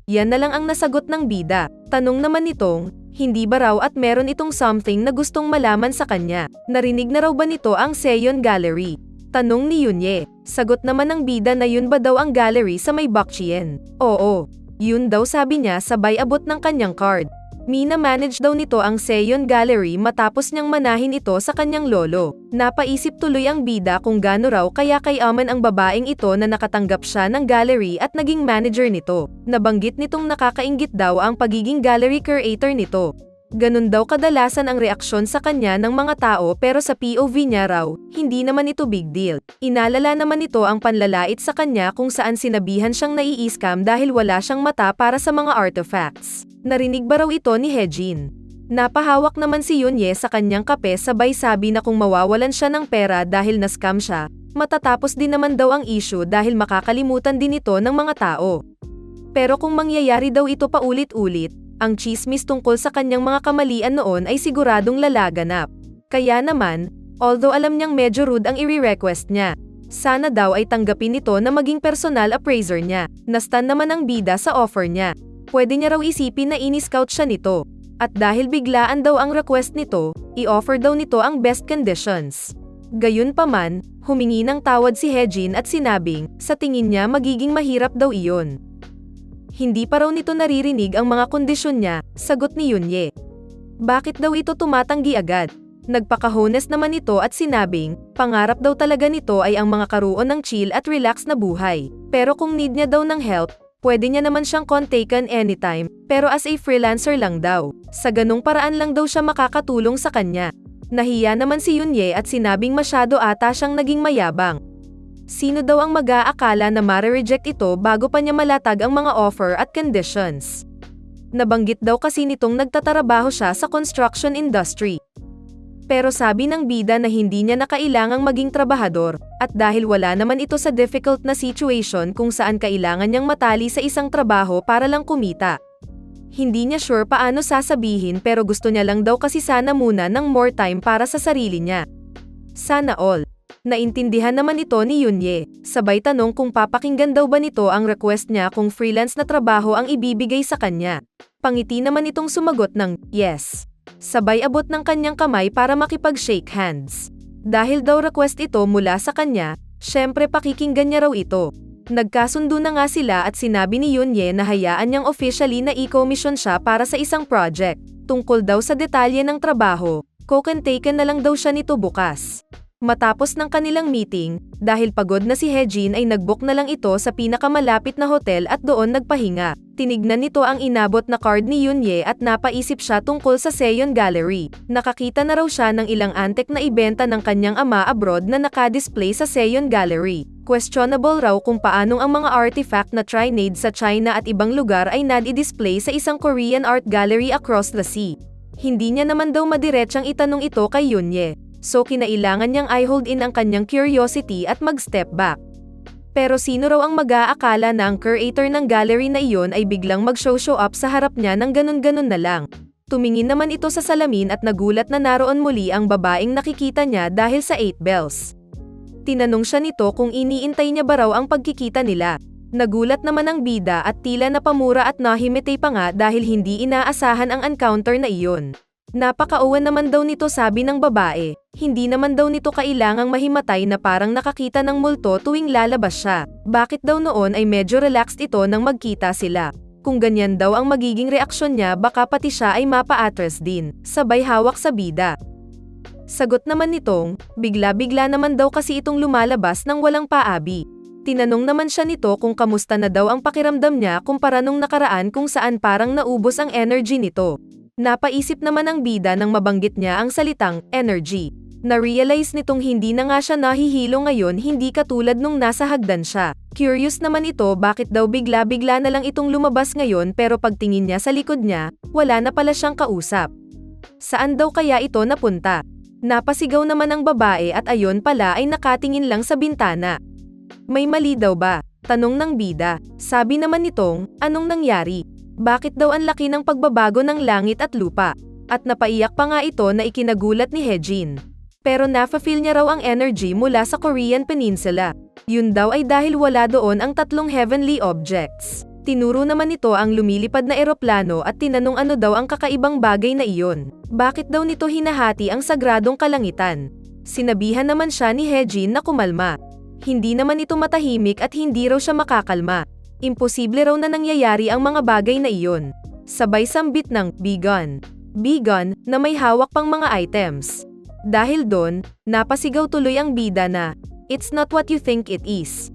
Yan na lang ang nasagot ng bida. Tanong naman nitong, hindi ba raw at meron itong something na gustong malaman sa kanya? Narinig na raw ba nito ang Seon Gallery? Tanong ni Yunye. Sagot naman ng bida na yun ba daw ang gallery sa may Bakchien? Oo. Yun daw sabi niya sabay abot ng kanyang card. Mina-manage daw nito ang Seon Gallery matapos niyang manahin ito sa kanyang lolo. Napaisip tuloy ang bida kung gaano raw kaya kayaman ang babaeng ito na nakatanggap siya ng gallery at naging manager nito. Nabanggit nitong nakakainggit daw ang pagiging gallery curator nito. Ganun daw kadalasan ang reaksyon sa kanya ng mga tao pero sa POV niya raw, hindi naman ito big deal. Inalala naman ito ang panlalait sa kanya kung saan sinabihan siyang nai-scam dahil wala siyang mata para sa mga artifacts. Narinig ba raw ito ni Hejin? Napahawak naman si Yunye sa kanyang kape sabay sabi na kung mawawalan siya ng pera dahil na-scam siya, matatapos din naman daw ang issue dahil makakalimutan din ito ng mga tao. Pero kung mangyayari daw ito paulit-ulit, ang chismis tungkol sa kanyang mga kamalian noon ay siguradong lalaganap. Kaya naman, although alam niyang medyo rude ang i-request niya, sana daw ay tanggapin nito na maging personal appraiser niya. Nastan naman ang bida sa offer niya. Pwede niya raw isipin na ini-scout siya nito. At dahil biglaan daw ang request nito, i-offer daw nito ang best conditions. Gayunpaman, humingi ng tawad si Hejin at sinabing, sa tingin niya magiging mahirap daw iyon. Hindi pa raw nito naririnig ang mga kondisyon niya, sagot ni Yunye. Bakit daw ito tumatanggi agad? Nagpakahones naman ito at sinabing, pangarap daw talaga nito ay ang mga karoon ng chill at relax na buhay. Pero kung need niya daw ng help, pwede niya naman siyang kontakan anytime, pero as a freelancer lang daw. Sa ganung paraan lang daw siya makakatulong sa kanya. Nahiya naman si Yunye at sinabing masyado ata siyang naging mayabang. Sino daw ang mag-aakala na mare-reject ito bago pa niya malatag ang mga offer at conditions? Nabanggit daw kasi nitong nagtatrabaho siya sa construction industry. Pero sabi ng bida na hindi niya na kailangang maging trabahador, at dahil wala naman ito sa difficult na situation kung saan kailangan niyang matali sa isang trabaho para lang kumita. Hindi niya sure paano sasabihin pero gusto niya lang daw kasi sana muna ng more time para sa sarili niya. Sana all. Naintindihan naman ito ni Yunye, sabay tanong kung papakinggan daw ba nito ang request niya kung freelance na trabaho ang ibibigay sa kanya. Pangiti naman itong sumagot ng, yes. Sabay abot ng kanyang kamay para makipag-shake hands. Dahil daw request ito mula sa kanya, syempre pakikinggan niya raw ito. Nagkasundo na nga sila at sinabi ni Yunye na hayaan niyang officially na i-commission siya para sa isang project. Tungkol daw sa detalye ng trabaho, kukontaken na lang daw siya nito bukas. Matapos ng kanilang meeting, dahil pagod na si Hejin ay nag-book na lang ito sa pinakamalapit na hotel at doon nagpahinga. Tinignan nito ang inabot na card ni Yunye at napaisip siya tungkol sa Seon Gallery. Nakakita na raw siya ng ilang antek na ibenta ng kanyang ama abroad na nakadisplay sa Seon Gallery. Questionable raw kung paanong ang mga artifact na trinade sa China at ibang lugar ay nadi-display sa isang Korean art gallery across the sea. Hindi niya naman daw madiretsang itanong ito kay Yunye. So kinailangan niyang i-hold in ang kanyang curiosity at mag-step back. Pero sino raw ang mag-aakala na ang curator ng gallery na iyon ay biglang mag-show up sa harap niya ng ganun-ganun na lang. Tumingin naman ito sa salamin at nagulat na naroon muli ang babaeng nakikita niya dahil sa 8 bells. Tinanong siya nito kung iniintay niya ba raw ang pagkikita nila. Nagulat naman ang bida at tila napamura at nahimitay pa nga dahil hindi inaasahan ang encounter na iyon. Napakauwan naman daw nito sabi ng babae, hindi naman daw nito kailangang mahimatay na parang nakakita ng multo tuwing lalabas siya. Bakit daw noon ay medyo relaxed ito nang magkita sila. Kung ganyan daw ang magiging reaksyon niya baka pati siya ay mapa-atras din, sabay hawak sa bida. Sagot naman nitong, bigla-bigla naman daw kasi itong lumalabas ng walang paabi. Tinanong naman siya nito kung kamusta na daw ang pakiramdam niya kumpara nung nakaraan kung saan parang naubos ang energy nito. Napaisip naman ang bida nang mabanggit niya ang salitang energy. Na-realize nitong hindi na nga siya nahihilo ngayon hindi katulad nung nasa hagdan siya. Curious naman ito bakit daw bigla-bigla na lang itong lumabas ngayon pero pagtingin niya sa likod niya, wala na pala siyang kausap. Saan daw kaya ito napunta? Napasigaw naman ang babae at ayon pala ay nakatingin lang sa bintana. May mali daw ba? Tanong ng bida. Sabi naman nitong, anong nangyari? Bakit daw ang laki ng pagbabago ng langit at lupa? At napaiyak pa nga ito na ikinagulat ni Hejin. Pero nafa-feel niya raw ang energy mula sa Korean Peninsula. Yun daw ay dahil wala doon ang 3 heavenly objects. Tinuro naman ito ang lumilipad na eroplano at tinanong ano daw ang kakaibang bagay na iyon. Bakit daw nito hinahati ang sagradong kalangitan? Sinabihan naman siya ni Hejin na kumalma. Hindi naman ito matahimik at hindi raw siya makakalma. Imposible raw na nangyayari ang mga bagay na iyon. Sabay sambit ng bigon. Bigon na may hawak pang mga items. Dahil doon, napasigaw tuloy ang bida na, it's not what you think it is.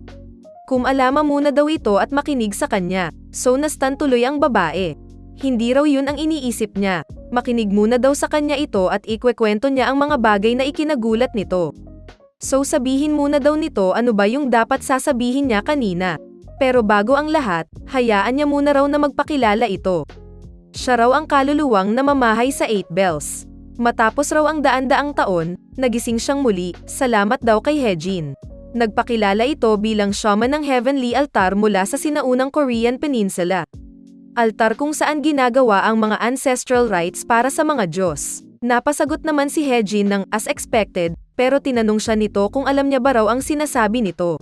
Kumalama muna daw ito at makinig sa kanya, so nastan tuloy ang babae. Hindi raw yun ang iniisip niya. Makinig muna daw sa kanya ito at ikwekwento niya ang mga bagay na ikinagulat nito. So sabihin muna daw nito ano ba yung dapat sasabihin niya kanina. Pero bago ang lahat, hayaan niya muna raw na magpakilala ito. Siya raw ang kaluluwang namamahay sa 8 Bells. Matapos raw ang daan-daang taon, nagising siyang muli, salamat daw kay Hejin. Nagpakilala ito bilang shaman ng Heavenly Altar mula sa sinaunang Korean Peninsula. Altar kung saan ginagawa ang mga ancestral rites para sa mga Diyos. Napasagot naman si Hejin ng as expected, pero tinanong siya nito kung alam niya ba raw ang sinasabi nito.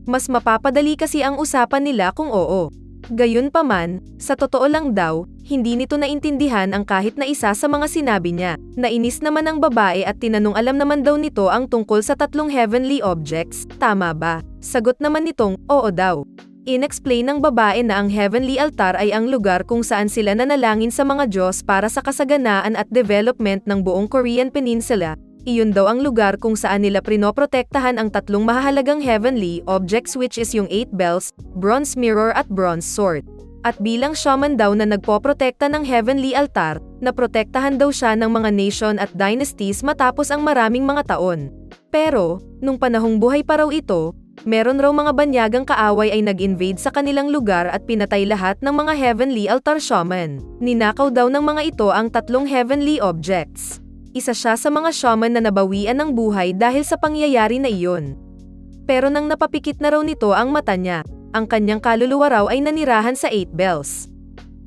Mas mapapadali kasi ang usapan nila kung oo. Gayunpaman, sa totoo lang daw, hindi nito naintindihan ang kahit na isa sa mga sinabi niya. Nainis naman ang babae at tinanong alam naman daw nito ang tungkol sa 3 heavenly objects, tama ba? Sagot naman nitong, oo daw. Inexplain ng babae na ang heavenly altar ay ang lugar kung saan sila nanalangin sa mga Diyos para sa kasaganaan at development ng buong Korean Peninsula. Iyon daw ang lugar kung saan nila prinoprotektahan ang 3 mahahalagang heavenly objects which is yung 8 bells, bronze mirror at bronze sword. At bilang shaman daw na nagpoprotekta ng heavenly altar, naprotektahan daw siya ng mga nation at dynasties matapos ang maraming mga taon. Pero, nung panahong buhay pa raw ito, meron raw mga banyagang kaaway ay nag-invade sa kanilang lugar at pinatay lahat ng mga heavenly altar shaman. Ninakaw daw ng mga ito ang 3 heavenly objects. Isa siya sa mga shaman na nabawian ng buhay dahil sa pangyayari na iyon. Pero nang napapikit na raw nito ang mata niya, ang kanyang kaluluwa raw ay nanirahan sa 8 bells.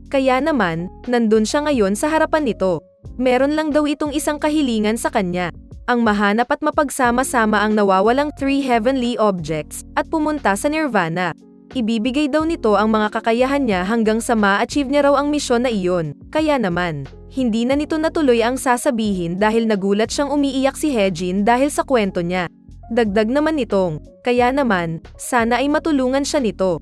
Kaya naman, nandun siya ngayon sa harapan nito. Meron lang daw itong isang kahilingan sa kanya. Ang mahanap at mapagsama-sama ang nawawalang 3 heavenly objects at pumunta sa nirvana. Ibibigay daw nito ang mga kakayahan niya hanggang sa ma-achieve niya raw ang misyon na iyon. Kaya naman, hindi na nito natuloy ang sasabihin dahil nagulat siyang umiiyak si Hejin dahil sa kwento niya. Dagdag naman nitong, kaya naman, sana ay matulungan siya nito.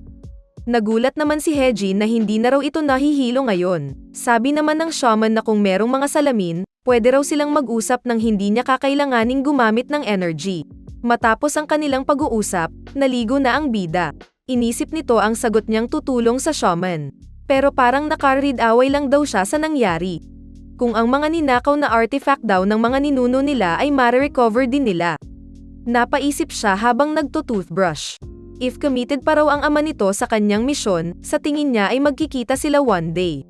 Nagulat naman si Hejin na hindi na raw ito nahihilo ngayon. Sabi naman ng shaman na kung merong mga salamin, pwede raw silang mag-usap nang hindi niya kakailanganing gumamit ng energy. Matapos ang kanilang pag-uusap, naligo na ang bida. Inisip nito ang sagot niyang tutulong sa shaman. Pero parang nakaread away lang daw siya sa nangyari. Kung ang mga ninakaw na artifact daw ng mga ninuno nila ay ma-recover din nila. Napaisip siya habang nagto-toothbrush. If committed pa raw ang ama nito sa kanyang misyon, sa tingin niya ay magkikita sila one day.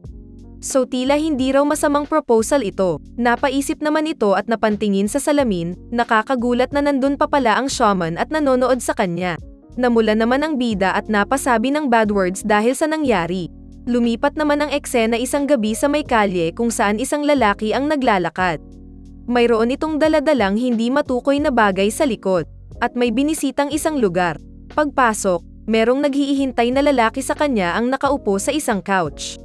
So tila hindi raw masamang proposal ito. Napaisip naman ito at napantingin sa salamin, nakakagulat na nandun pa pala ang shaman at nanonood sa kanya. Namula naman ang bida at napasabi ng bad words dahil sa nangyari. Lumipat naman ang eksena isang gabi sa may kalye kung saan isang lalaki ang naglalakad. Mayroon itong daladalang hindi matukoy na bagay sa likod, at may binisitang isang lugar. Pagpasok, merong naghihintay na lalaki sa kanya ang nakaupo sa isang couch.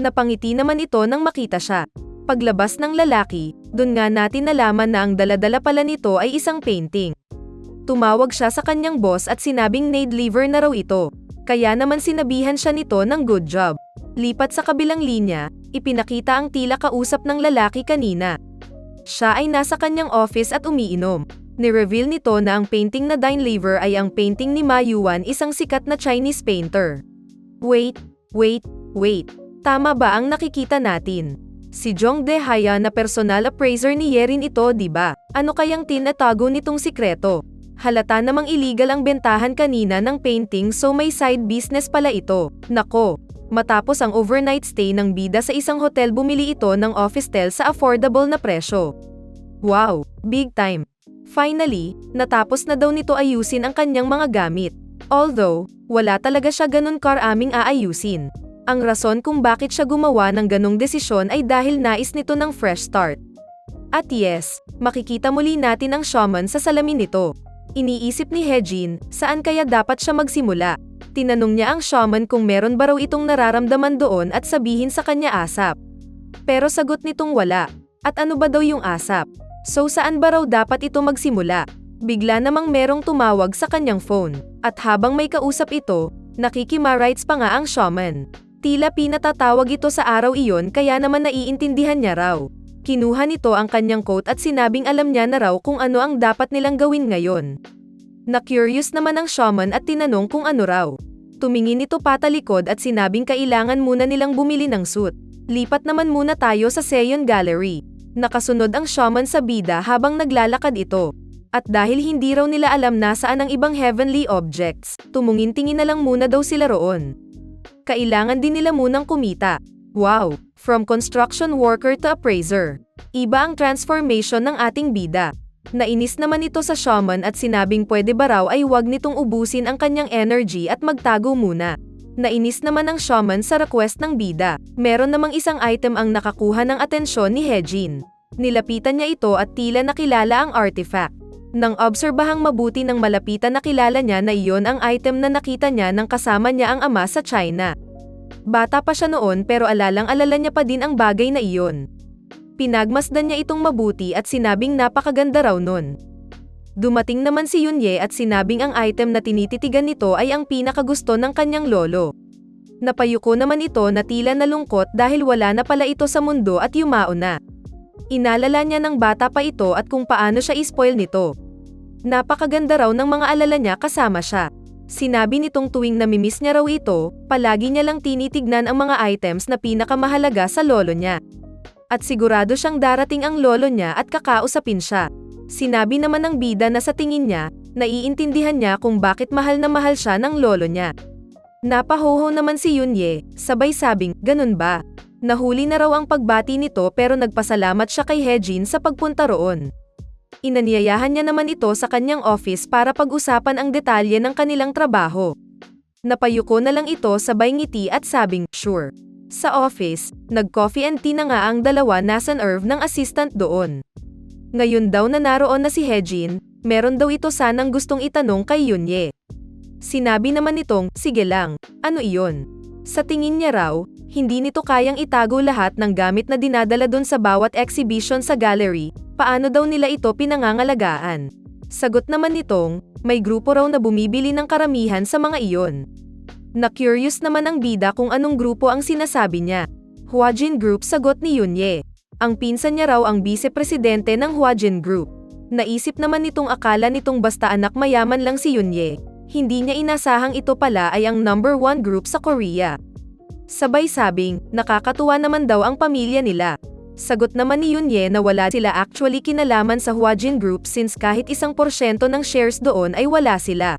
Napangiti naman ito nang makita siya. Paglabas ng lalaki, dun nga natin nalaman na ang daladala pala nito ay isang painting. Tumawag siya sa kanyang boss at sinabing need leaver na raw ito. Kaya naman sinabihan siya nito ng good job. Lipat sa kabilang linya, ipinakita ang tila kausap ng lalaki kanina. Siya ay nasa kanyang office at umiinom. Ni-reveal nito na ang painting na Dine Leaver ay ang painting ni Ma Yuan, isang sikat na Chinese painter. Wait. Tama ba ang nakikita natin? Si Jong De Haya na personal appraiser ni Yerin ito, diba? Ano kayang tinatago nitong sikreto? Halata namang illegal ang bentahan kanina ng painting so may side business pala ito. Nako, matapos ang overnight stay ng bida sa isang hotel bumili ito ng officetel sa affordable na presyo. Wow, big time. Finally, natapos na daw nito ayusin ang kanyang mga gamit. Although, wala talaga siya ganun karaming aayusin. Ang rason kung bakit siya gumawa ng ganong desisyon ay dahil nais nito ng fresh start. At yes, makikita muli natin ang shaman sa salamin nito. Iniisip ni Hejin, saan kaya dapat siya magsimula? Tinanong niya ang shaman kung meron ba raw itong nararamdaman doon at sabihin sa kanya asap. Pero sagot nitong wala. At ano ba daw yung asap? So saan ba raw dapat ito magsimula? Bigla namang merong tumawag sa kanyang phone. At habang may kausap ito, nakikimarites pa nga ang shaman. Tila pinatatawag ito sa araw iyon kaya naman naiintindihan niya raw. Kinuha nito ang kanyang coat at sinabing alam niya na raw kung ano ang dapat nilang gawin ngayon. Na-curious naman ang shaman at tinanong kung ano raw. Tumingin ito patalikod at sinabing kailangan muna nilang bumili ng suit. Lipat naman muna tayo sa Seon Gallery. Nakasunod ang shaman sa bida habang naglalakad ito. At dahil hindi raw nila alam nasaan ang ibang heavenly objects, tumungin-tingin na lang muna daw sila roon. Kailangan din nila munang kumita. Wow! From construction worker to appraiser. Iba ang transformation ng ating bida. Nainis naman ito sa shaman at sinabing pwede ba raw ay wag nitong ubusin ang kanyang energy at magtago muna. Nainis naman ang shaman sa request ng bida. Meron namang isang item ang nakakuha ng atensyon ni Hejin. Nilapitan niya ito at tila nakilala ang artifact. Nang obserbahang mabuti ng malapitan nakilala niya na iyon ang item na nakita niya nang kasama niya ang ama sa China. Bata pa siya noon pero alalang-alala niya pa din ang bagay na iyon. Pinagmasdan niya itong mabuti at sinabing napakaganda raw nun. Dumating naman si Yunye at sinabing ang item na tinititigan nito ay ang pinakagusto ng kanyang lolo. Napayuko naman ito na tila nalungkot dahil wala na pala ito sa mundo at yumao na. Inalala niya ng bata pa ito at kung paano siya ispoil nito. Napakaganda raw ng mga alala niya kasama siya. Sinabi nitong tuwing namimiss niya raw ito, palagi niya lang tinitignan ang mga items na pinakamahalaga sa lolo niya. At sigurado siyang darating ang lolo niya at kakausapin siya. Sinabi naman ng bida na sa tingin niya, naiintindihan niya kung bakit mahal na mahal siya ng lolo niya. Napahoho naman si Yunye, sabay sabing, ganun ba? Nahuli na raw ang pagbati nito pero nagpasalamat siya kay Hejin sa pagpunta roon. Inanyayahan niya naman ito sa kanyang office para pag-usapan ang detalye ng kanilang trabaho. Napayuko na lang ito sabay ngiti at sabing, sure. Sa office, nag-coffee and tea na nga ang dalawa nasa nerve ng assistant doon. Ngayon daw na naroon na si Hejin, meron daw ito sanang gustong itanong kay Yunye. Sinabi naman nitong, sige lang, ano iyon? Sa tingin niya raw, hindi nito kayang itago lahat ng gamit na dinadala doon sa bawat exhibition sa gallery, paano daw nila ito pinangangalagaan? Sagot naman nitong, may grupo raw na bumibili ng karamihan sa mga iyon. Na-curious naman ang bida kung anong grupo ang sinasabi niya. Huajin Group, sagot ni Yunye. Ang pinsan niya raw ang vice-presidente ng Huajin Group. Naisip naman nitong akala nitong basta anak mayaman lang si Yunye. Hindi niya inasahang ito pala ay ang number 1 group sa Korea. Sabay sabing, nakakatuwa naman daw ang pamilya nila. Sagot naman ni Yunye na wala sila actually kinalaman sa Huajin Group since kahit 1% ng shares doon ay wala sila.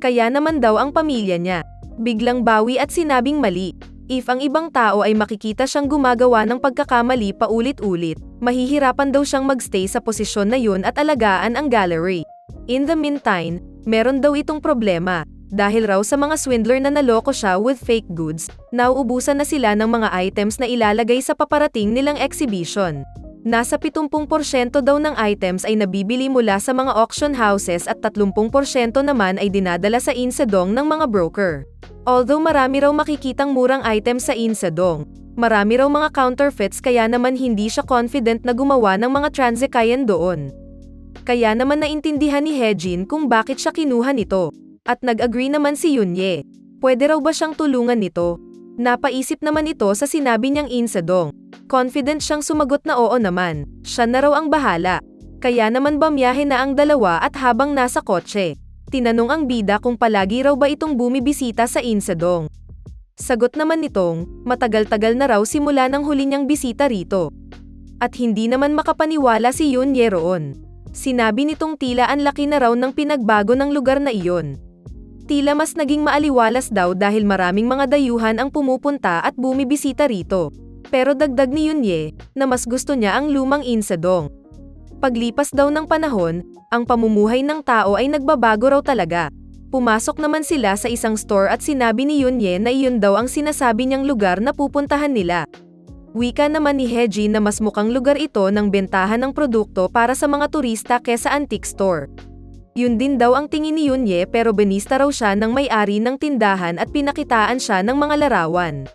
Kaya naman daw ang pamilya niya. Biglang bawi at sinabing mali. If ang ibang tao ay makikita siyang gumagawa ng pagkakamali paulit-ulit, mahihirapan daw siyang magstay sa posisyon na yun at alagaan ang gallery. In the meantime, meron daw itong problema. Dahil raw sa mga swindler na naloko siya with fake goods, nauubusan na sila ng mga items na ilalagay sa paparating nilang exhibition. Nasa 70% daw ng items ay nabibili mula sa mga auction houses at 30% naman ay dinadala sa Insedong ng mga broker. Although marami raw makikitang murang items sa Insedong, marami raw mga counterfeits kaya naman hindi siya confident na gumawa ng mga transakayan doon. Kaya naman naintindihan ni Hejin kung bakit siya kinuha nito. At nag-agree naman si Yunye. Pwede raw ba siyang tulungan nito? Napaisip naman ito sa sinabi niyang Insedong. Confident siyang sumagot na oo naman, siya na raw ang bahala. Kaya naman bamiyahe na ang dalawa at habang nasa kotse, tinanong ang bida kung palagi raw ba itong bumibisita sa Insedong. Sagot naman nitong, matagal-tagal na raw simula ng huli niyang bisita rito. At hindi naman makapaniwala si Yunye roon. Sinabi nitong tila ang laki na raw ng pinagbago ng lugar na iyon. Tila mas naging maaliwalas daw dahil maraming mga dayuhan ang pumupunta at bumibisita rito. Pero dagdag ni Yunye, na mas gusto niya ang lumang Insedong. Paglipas daw ng panahon, ang pamumuhay ng tao ay nagbabago raw talaga. Pumasok naman sila sa isang store at sinabi ni Yunye na iyon daw ang sinasabi niyang lugar na pupuntahan nila. Wika naman ni Hejin na mas mukhang lugar ito ng bentahan ng produkto para sa mga turista kesa antique store. Yun din daw ang tingin ni Yunye pero binista raw siya ng may-ari ng tindahan at pinakitaan siya ng mga larawan.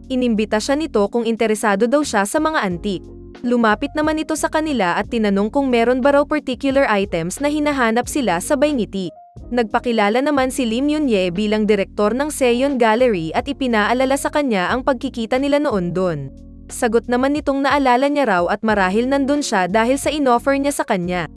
Inimbita siya nito kung interesado daw siya sa mga antique. Lumapit naman ito sa kanila at tinanong kung meron ba raw particular items na hinahanap sila sabay ngiti. Nagpakilala naman si Lim Yunye bilang direktor ng Seon Gallery at ipinaalala sa kanya ang pagkikita nila noon doon. Sagot naman nitong naalala niya raw at marahil nandun siya dahil sa inoffer niya sa kanya.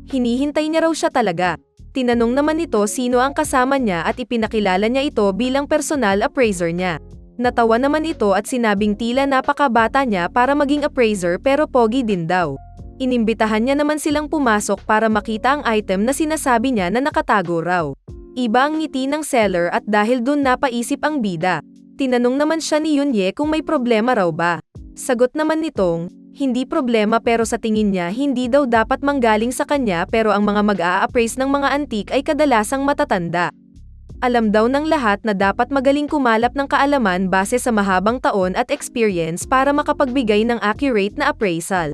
Hinihintay niya raw siya talaga. Tinanong naman nito sino ang kasama niya at ipinakilala niya ito bilang personal appraiser niya. Natawa naman ito at sinabing tila napakabata niya para maging appraiser pero pogi din daw. Inimbitahan niya naman silang pumasok para makita ang item na sinasabi niya na nakatago raw. Iba ang ngiti ng seller at dahil dun napaisip ang bida. Tinanong naman siya ni Yunye kung may problema raw ba. Sagot naman nitong, hindi problema pero sa tingin niya hindi daw dapat manggaling sa kanya pero ang mga mag-a-appraise ng mga antique ay kadalasang matatanda. Alam daw ng lahat na dapat magaling kumalap ng kaalaman base sa mahabang taon at experience para makapagbigay ng accurate na appraisal.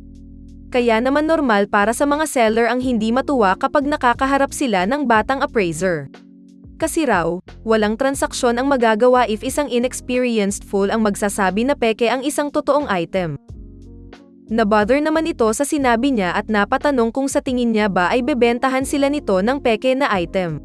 Kaya naman normal para sa mga seller ang hindi matuwa kapag nakakaharap sila ng batang appraiser. Kasi raw, walang transaksyon ang magagawa if isang inexperienced fool ang magsasabi na peke ang isang totoong item. Nabother naman ito sa sinabi niya at napatanong kung sa tingin niya ba ay bebentahan sila nito ng peke na item.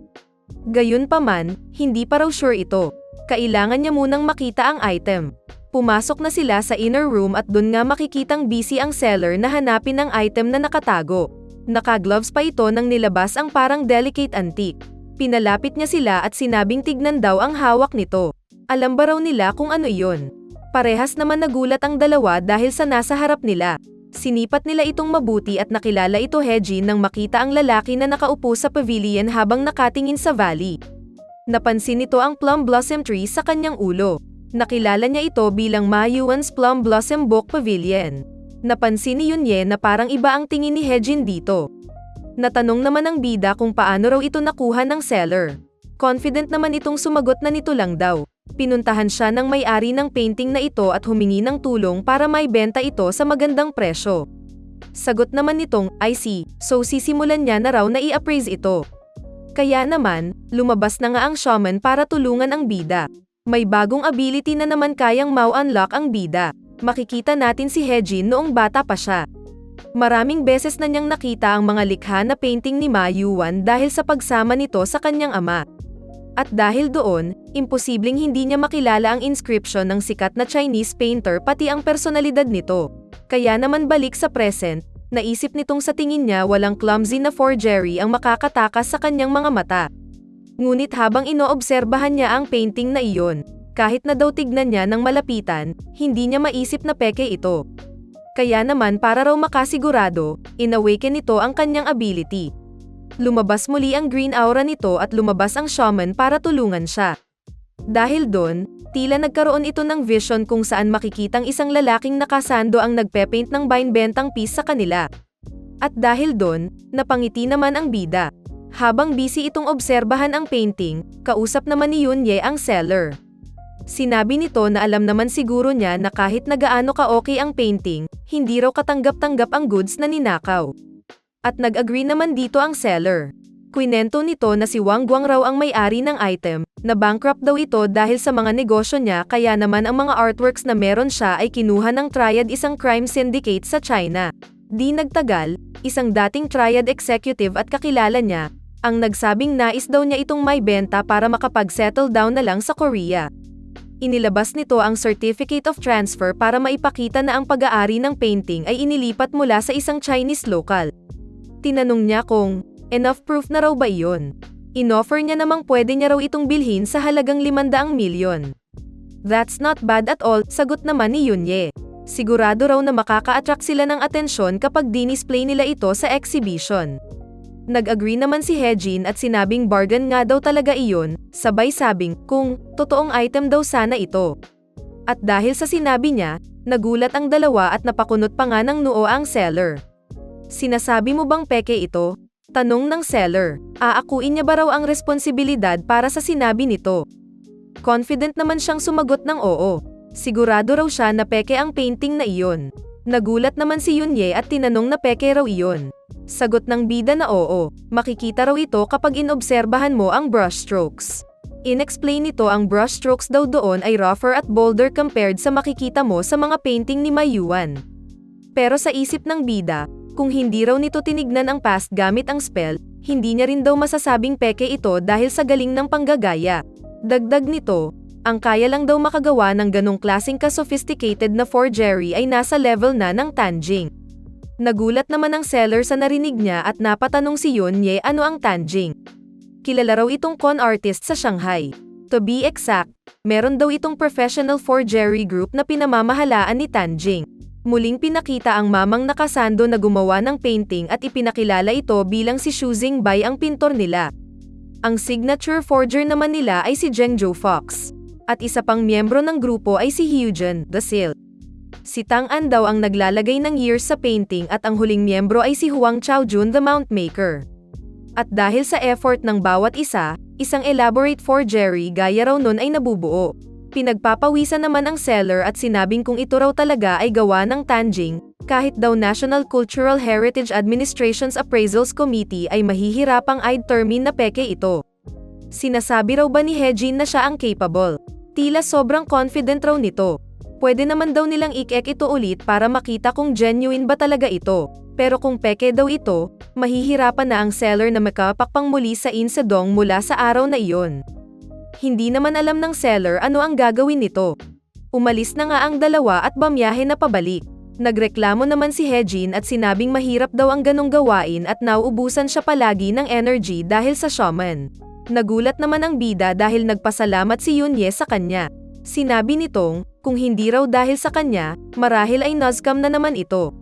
Gayunpaman, hindi pa raw sure ito. Kailangan niya munang makita ang item. Pumasok na sila sa inner room at dun nga makikitang busy ang seller na hanapin ang item na nakatago. Naka-gloves pa ito nang nilabas ang parang delicate antique. Pinalapit niya sila at sinabing tignan daw ang hawak nito. Alam ba raw nila kung ano iyon? Parehas naman nagulat ang dalawa dahil sa nasa harap nila. Sinipat nila itong mabuti at nakilala ito Hejin nang makita ang lalaki na nakaupo sa pavilion habang nakatingin sa valley. Napansin nito ang plum blossom tree sa kanyang ulo. Nakilala niya ito bilang Ma Yuan's Plum Blossom Book Pavilion. Napansin ni Yunye na parang iba ang tingin ni Hejin dito. Natanong naman ng bida kung paano raw ito nakuha ng seller. Confident naman itong sumagot na nito lang daw. Pinuntahan siya ng may-ari ng painting na ito at humingi ng tulong para maibenta ito sa magandang presyo. Sagot naman nitong, I see, so sisimulan niya na raw na i-appraise ito. Kaya naman, lumabas na nga ang shaman para tulungan ang bida. May bagong ability na naman kayang mau-unlock ang bida. Makikita natin si Hejin noong bata pa siya. Maraming beses na niyang nakita ang mga likha na painting ni Ma Yuan dahil sa pagsama nito sa kanyang ama. At dahil doon, imposibleng hindi niya makilala ang inscription ng sikat na Chinese painter pati ang personalidad nito. Kaya naman balik sa present, naisip nitong sa tingin niya walang clumsy na forgery ang makakatakas sa kanyang mga mata. Ngunit habang inoobserbahan niya ang painting na iyon, kahit na daw tignan niya ng malapitan, hindi niya maisip na peke ito. Kaya naman para raw makasigurado, inawaken nito ang kanyang ability. Lumabas muli ang green aura nito at lumabas ang shaman para tulungan siya. Dahil doon, tila nagkaroon ito ng vision kung saan makikitang isang lalaking nakasando ang nagpe-paint ng binebentang piece sa kanila. At dahil doon, napangiti naman ang bida. Habang busy itong obserbahan ang painting, kausap naman ni Yunye ang seller. Sinabi nito na alam naman siguro niya na kahit na gaano ka-okay ang painting, hindi raw katanggap-tanggap ang goods na ninakaw. At nag-agree naman dito ang seller. Kwinento nito na si Wang Guang raw ang may-ari ng item, na bankrupt daw ito dahil sa mga negosyo niya kaya naman ang mga artworks na meron siya ay kinuha ng Triad isang crime syndicate sa China. Di nagtagal, isang dating Triad executive at kakilala niya, ang nagsabing nais daw niya itong may benta para makapag-settle down na lang sa Korea. Inilabas nito ang Certificate of Transfer para maipakita na ang pag-aari ng painting ay inilipat mula sa isang Chinese local. Tinanong niya kung, enough proof na raw ba iyon? Inoffer niya namang pwede niya raw itong bilhin sa halagang 500 milyon. That's not bad at all, sagot naman ni Yunye. Sigurado raw na makaka-attract sila ng atensyon kapag dinisplay nila ito sa exhibition. Nag-agree naman si Hejin at sinabing bargain nga daw talaga iyon, sabay sabing, kung, totoong item daw sana ito. At dahil sa sinabi niya, nagulat ang dalawa at napakunot pa nga ng noo ang seller. Sinasabi mo bang peke ito? Tanong ng seller. Aakuin niya ba raw ang responsibilidad para sa sinabi nito? Confident naman siyang sumagot ng oo. Sigurado raw siya na peke ang painting na iyon. Nagulat naman si Yunye at tinanong na peke raw iyon. Sagot ng bida na oo, makikita raw ito kapag inobserbahan mo ang brushstrokes. In-explain nito ang brushstrokes daw doon ay rougher at bolder compared sa makikita mo sa mga painting ni Ma Yuan. Pero sa isip ng bida, kung hindi raw nito tinignan ang past gamit ang spell, hindi niya rin daw masasabing peke ito dahil sa galing ng panggagaya. Dagdag nito, ang kaya lang daw makagawa ng ganong klaseng ka-sophisticated na forgery ay nasa level na ng Tanjing. Nagulat naman ang seller sa narinig niya at napatanong si Yunye ano ang Tanjing. Kilala raw itong con artist sa Shanghai. To be exact, Meron daw itong professional forgery group na pinamamahalaan ni Tanjing. Muling pinakita ang mamang nakasando na gumawa ng painting at ipinakilala ito bilang si Xu Zingbai ang pintor nila. Ang signature forger naman nila ay si Zhengzhou Fox. At isa pang miyembro ng grupo ay si Hyujin, the Seal. Si Tang An daw ang naglalagay ng years sa painting at ang huling miyembro ay si Huang Chaojun the Mount Maker. At dahil sa effort ng bawat isa, isang elaborate forgery gaya raw nun ay nabubuo. Pinagpapawisan naman ang seller at sinabing kung ito raw talaga ay gawa ng Tanjing, kahit daw National Cultural Heritage Administration's Appraisals Committee ay mahihirapang i-determine na peke ito. Sinasabi raw ba ni Hejin na siya ang capable? Tila sobrang confident raw nito. Pwede naman daw nilang ik-ek ito ulit para makita kung genuine ba talaga ito. Pero kung peke daw ito, mahihirapan na ang seller na makapakpang muli sa insedong mula sa araw na iyon. Hindi naman alam ng seller ano ang gagawin nito. Umalis na nga ang dalawa at bamiyahe na pabalik. Nagreklamo naman si Hejin at sinabing mahirap daw ang ganong gawain at nauubusan siya palagi ng energy dahil sa shaman. Nagulat naman ang bida dahil nagpasalamat si Yunye sa kanya. Sinabi nitong, kung hindi raw dahil sa kanya, marahil ay nazcam na naman ito.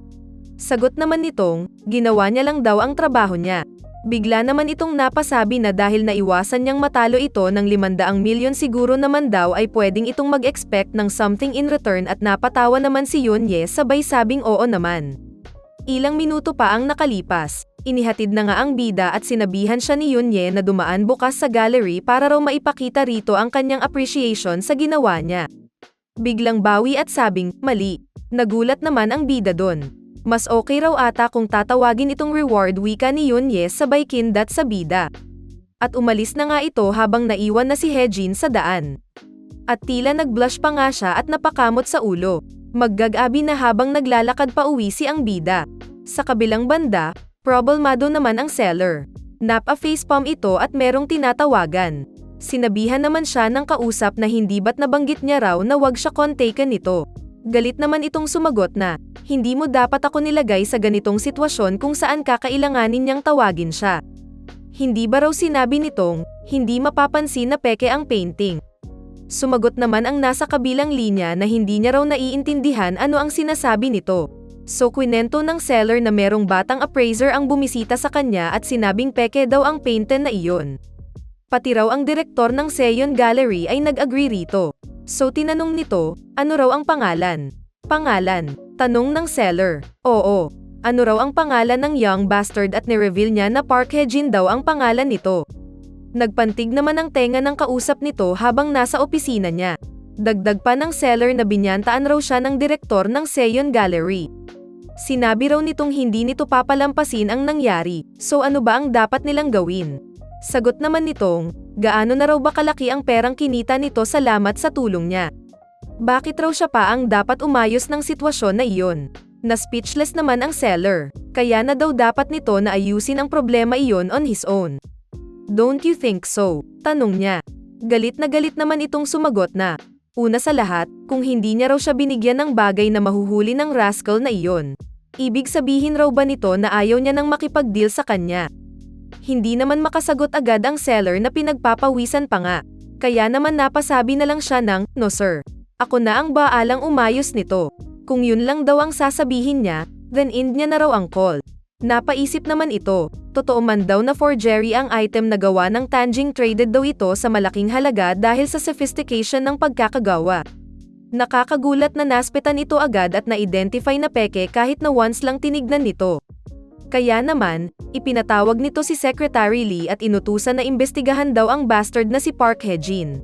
Sagot naman nitong, ginawa niya lang daw ang trabaho niya. Bigla naman itong napasabi na dahil naiwasan niyang matalo ito ng 500 milyon siguro naman daw ay pwedeng itong mag-expect ng something in return at napatawa naman si Yunye sabay sabing oo naman. Ilang minuto pa ang nakalipas, inihatid na nga ang bida at sinabihan siya ni Yunye na dumaan bukas sa gallery para raw maipakita rito ang kanyang appreciation sa ginawa niya. Biglang bawi at sabing, mali. Nagulat naman ang bida doon. Mas okay raw ata kung tatawagin itong reward wika ni Yunye sabay kindat sa bida. At umalis na nga ito habang naiwan na si Hejin sa daan. At tila nag-blush pa nga siya at napakamot sa ulo. Maggagabi na habang naglalakad pa uwi si ang bida. Sa kabilang banda, problemado naman ang seller. Napa-facepalm ito at merong tinatawagan. Sinabihan naman siya ng kausap na hindi ba't nabanggit niya raw na wag siya kontaken nito. Galit naman itong sumagot na, hindi mo dapat ako nilagay sa ganitong sitwasyon kung saan kakailanganin niyang tawagin siya. Hindi ba raw sinabi nitong, hindi mapapansin na peke ang painting. Sumagot naman ang nasa kabilang linya na hindi niya raw naiintindihan ano ang sinasabi nito. So kwinento ng seller na merong batang appraiser ang bumisita sa kanya at sinabing peke daw ang painting na iyon. Pati raw ang direktor ng Seyon Gallery ay nag-agree rito. So tinanong nito, ano raw ang pangalan? Pangalan? Tanong ng seller. Oo. Ano raw ang pangalan ng young bastard at nireveal niya na Park Hejin daw ang pangalan nito. Nagpantig naman ang tenga ng kausap nito habang nasa opisina niya. Dagdag pa ng seller na binyantaan raw siya ng direktor ng Seyon Gallery. Sinabi raw nitong hindi nito papalampasin ang nangyari, so ano ba ang dapat nilang gawin? Sagot naman nitong, gaano na raw ba kalaki ang perang kinita nito salamat sa tulong niya? Bakit raw siya pa ang dapat umayos ng sitwasyon na iyon? Na speechless naman ang seller, kaya na daw dapat nito na ayusin ang problema iyon on his own. Don't you think so? Tanong niya. Galit naman itong sumagot na, una sa lahat, kung hindi niya raw siya binigyan ng bagay na mahuhuli ng rascal na iyon. Ibig sabihin raw ba nito na ayaw niya nang makipag-deal sa kanya? Hindi naman makasagot agad ang seller na pinagpapawisan pa nga. Kaya naman napasabi na lang siya ng, no sir. Ako na ang baalang umayos nito. Kung yun lang daw ang sasabihin niya, then end niya na raw ang call. Napaisip naman ito, totoo man daw na forgery ang item na gawa ng Tanjing traded daw ito sa malaking halaga dahil sa sophistication ng pagkakagawa. Nakakagulat na naspetan ito agad at na-identify na peke kahit na once lang tinignan nito. Kaya naman, ipinatawag nito si Secretary Lee at inutusan na imbestigahan daw ang bastard na si Park Hejin.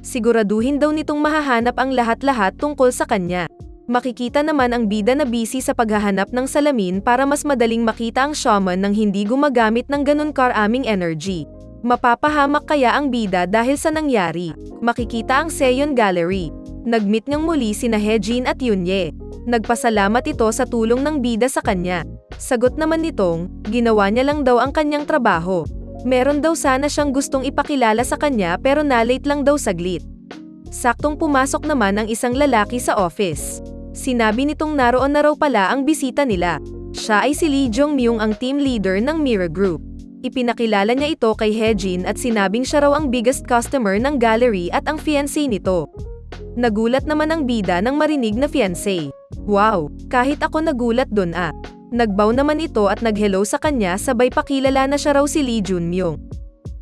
Siguraduhin daw nitong mahahanap ang lahat-lahat tungkol sa kanya. Makikita naman ang bida na busy sa paghahanap ng salamin para mas madaling makita ang shaman nang hindi gumagamit ng ganun karaming energy. Mapapahamak kaya ang bida dahil sa nangyari. Makikita ang Seyon Gallery. Nagmeet ngang muli sina Hejin at Yunye. Nagpasalamat ito sa tulong ng bida sa kanya. Sagot naman nitong, ginawa niya lang daw ang kanyang trabaho. Meron daw sana siyang gustong ipakilala sa kanya pero na-late lang daw saglit. Saktong pumasok naman ang isang lalaki sa office. Sinabi nitong naroon na raw pala ang bisita nila. Siya ay si Lee Jong-myung ang team leader ng Mirror Group. Ipinakilala niya ito kay Hejin at sinabing siya raw ang biggest customer ng gallery at ang fiancé nito. Nagulat naman ang bida nang marinig na fiancé. Wow, kahit ako nagulat dun ah. Nagbow naman ito at naghello sa kanya sabay pakilala na siya raw si Lee Junmyung.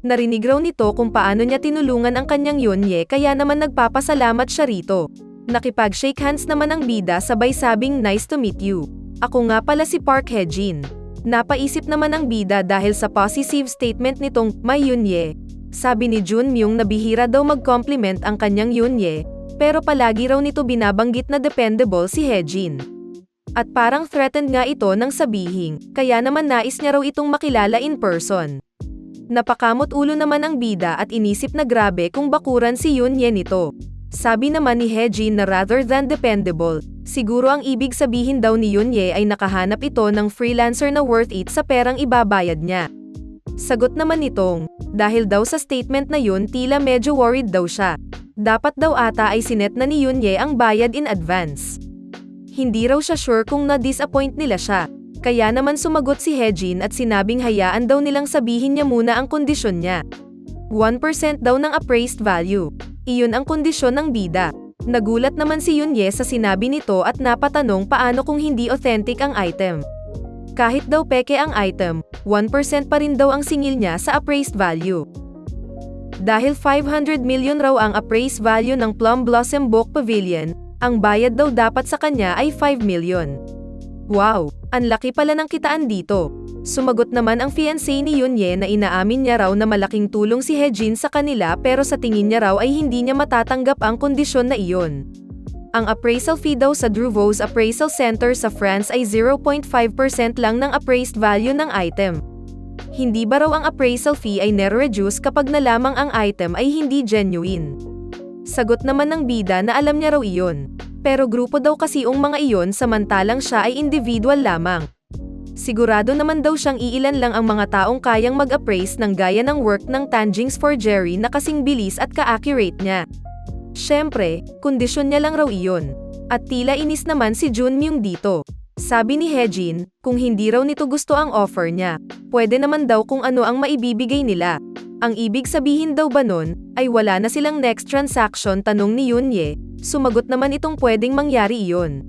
Narinig raw nito kung paano niya tinulungan ang kanyang Yunye kaya naman nagpapasalamat siya rito. Nakipag-shake hands naman ang bida sabay sabing nice to meet you. Ako nga pala si Park Hejin. Napaisip naman ang bida dahil sa positive statement nitong my Yunye. Sabi ni Junmyung na bihira daw mag-compliment ang kanyang Yunye, pero palagi raw nito binabanggit na dependable si Hejin. At parang threatened nga ito nang sabihin, kaya naman nais niya raw itong makilala in person. Napakamot ulo naman ang bida at inisip na grabe kung bakuran si Yunye nito. Sabi naman ni Hejin na rather than dependable, siguro ang ibig sabihin daw ni Yunye ay nakahanap ito ng freelancer na worth it sa perang ibabayad niya. Sagot naman nitong, dahil daw sa statement na yun tila medyo worried daw siya. Dapat daw ata ay sinet na ni Yunye ang bayad in advance. Hindi raw siya sure kung na-disappoint nila siya. Kaya naman sumagot si Hejin at sinabing hayaan daw nilang sabihin niya muna ang kondisyon niya. 1% daw ng appraised value. Iyon ang kondisyon ng bida. Nagulat naman si Yunye sa sinabi nito at napatanong paano kung hindi authentic ang item. Kahit daw peke ang item, 1% pa rin daw ang singil niya sa appraised value. Dahil 500 million raw ang appraised value ng Plum Blossom Book Pavilion, ang bayad daw dapat sa kanya ay 5 million. Wow, ang laki pala ng kitaan dito. Sumagot naman ang fiancé ni Yunye na inaamin niya raw na malaking tulong si Hejin sa kanila pero sa tingin niya raw ay hindi niya matatanggap ang kondisyon na iyon. Ang appraisal fee daw sa Druvos Appraisal Center sa France ay 0.5% lang ng appraised value ng item. Hindi ba raw ang appraisal fee ay nare-reduce kapag nalamang ang item ay hindi genuine? Sagot naman ng bida na alam niya raw iyon. Pero grupo daw kasi ang mga iyon samantalang siya ay individual lamang. Sigurado naman daw siyang iilan lang ang mga taong kayang mag-appraise ng gaya ng work ng Tanjings for Jerry na kasing bilis at ka-accurate niya. Siyempre, kondisyon niya lang raw iyon. At tila inis naman si Junmyung dito. Sabi ni Hejin, kung hindi raw nito gusto ang offer niya, pwede naman daw kung ano ang maibibigay nila. Ang ibig sabihin daw ba nun, ay wala na silang next transaction tanong ni Yunye. Sumagot naman itong pwedeng mangyari iyon.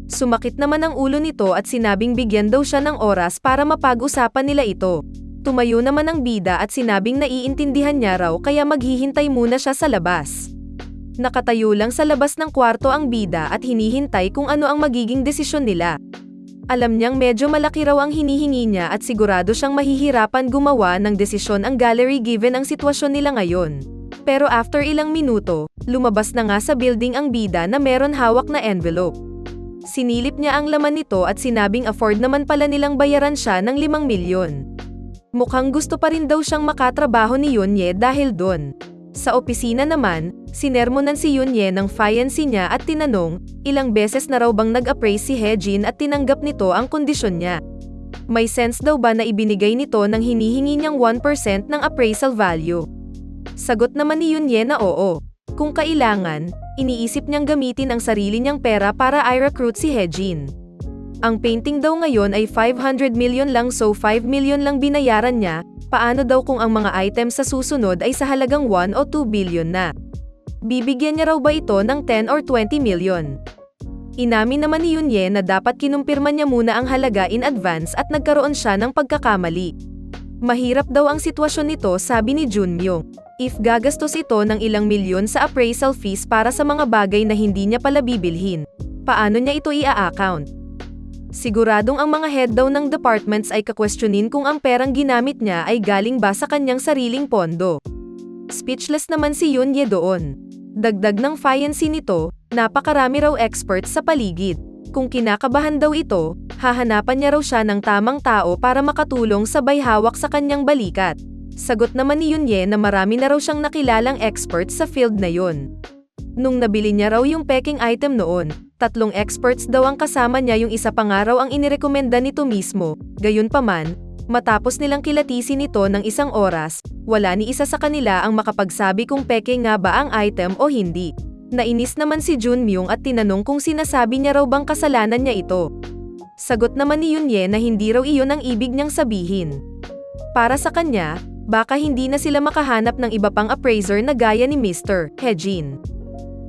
Sumakit naman ang ulo nito at sinabing bigyan daw siya ng oras para mapag-usapan nila ito. Tumayo naman ang bida at sinabing naiintindihan niya raw kaya maghihintay muna siya sa labas. Nakatayo lang sa labas ng kwarto ang bida at hinihintay kung ano ang magiging desisyon nila. Alam niyang medyo malaki raw ang hinihingi niya at sigurado siyang mahihirapan gumawa ng desisyon ang gallery given ang sitwasyon nila ngayon. Pero after ilang minuto, lumabas na nga sa building ang bida na meron hawak na envelope. Sinilip niya ang laman nito at sinabing afford naman pala nilang bayaran siya ng 5 milyon. Mukhang gusto pa rin daw siyang makatrabaho ni Yunye dahil doon. Sa opisina naman, sinermonan si Yunye ng fiancé niya at tinanong, ilang beses na raw bang nag-appraise si Hejin at tinanggap nito ang kondisyon niya. May sense daw ba na ibinigay nito ng hinihingi niyang 1% ng appraisal value? Sagot naman ni Yunye na oo. Kung kailangan, iniisip niyang gamitin ang sarili niyang pera para i-recruit si Hejin. Ang painting daw ngayon ay 500 million lang so 5 million lang binayaran niya, paano daw kung ang mga items sa susunod ay sa halagang 1 o 2 billion na? Bibigyan niya raw ba ito ng 10 or 20 million? Inamin naman ni Yunye na dapat kinumpirma niya muna ang halaga in advance at nagkaroon siya ng pagkakamali. Mahirap daw ang sitwasyon nito sabi ni Junmyung. If gagastos ito ng ilang milyon sa appraisal fees para sa mga bagay na hindi niya pala bibilhin, paano niya ito i-account? Siguradong ang mga head daw ng departments ay kakwestiyonin kung ang perang ginamit niya ay galing ba sa kanyang sariling pondo. Speechless naman si Yunye doon. Dagdag ng fiancé nito, napakarami raw experts sa paligid. Kung kinakabahan daw ito, hahanapan niya raw siya ng tamang tao para makatulong sabay hawak sa kanyang balikat. Sagot naman ni Yunye na marami na raw siyang nakilalang experts sa field na yon. Nung nabili niya raw yung peking item noon, 3 experts daw ang kasama niya yung isa pa nga raw ang inirekomenda nito mismo. Gayunpaman, matapos nilang kilatisin ito ng 1 oras, wala ni isa sa kanila ang makapagsabi kung peke nga ba ang item o hindi. Nainis naman si Junmyung at tinanong kung sinasabi niya raw bang kasalanan niya ito. Sagot naman ni Yunye na hindi raw iyon ang ibig niyang sabihin. Para sa kanya, baka hindi na sila makahanap ng iba pang appraiser na gaya ni Mr. Hejin.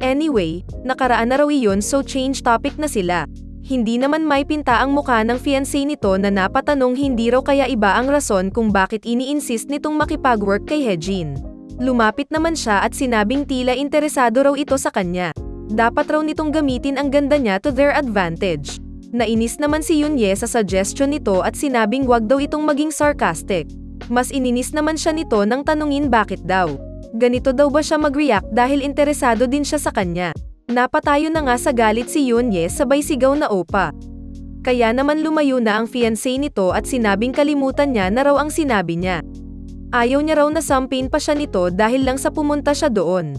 Anyway, nakaraan na raw iyon so change topic na sila. Hindi naman may pinta ang mukha ng fiancé nito na napatanong hindi raw kaya iba ang rason kung bakit ini-insist nitong makipag-work kay Hejin. Lumapit naman siya at sinabing tila interesado raw ito sa kanya. Dapat raw nitong gamitin ang ganda niya to their advantage. Nainis naman si Yunye sa suggestion nito at sinabing wag daw itong maging sarcastic. Mas ininis naman siya nito nang tanungin bakit daw. Ganito daw ba siya mag-react dahil interesado din siya sa kanya. Napatayo na nga sa galit si Yunye sabay sigaw na opa. Kaya naman lumayo na ang fiancé nito at sinabing kalimutan niya na raw ang sinabi niya. Ayaw niya raw na sampin pa siya nito dahil lang sa pumunta siya doon.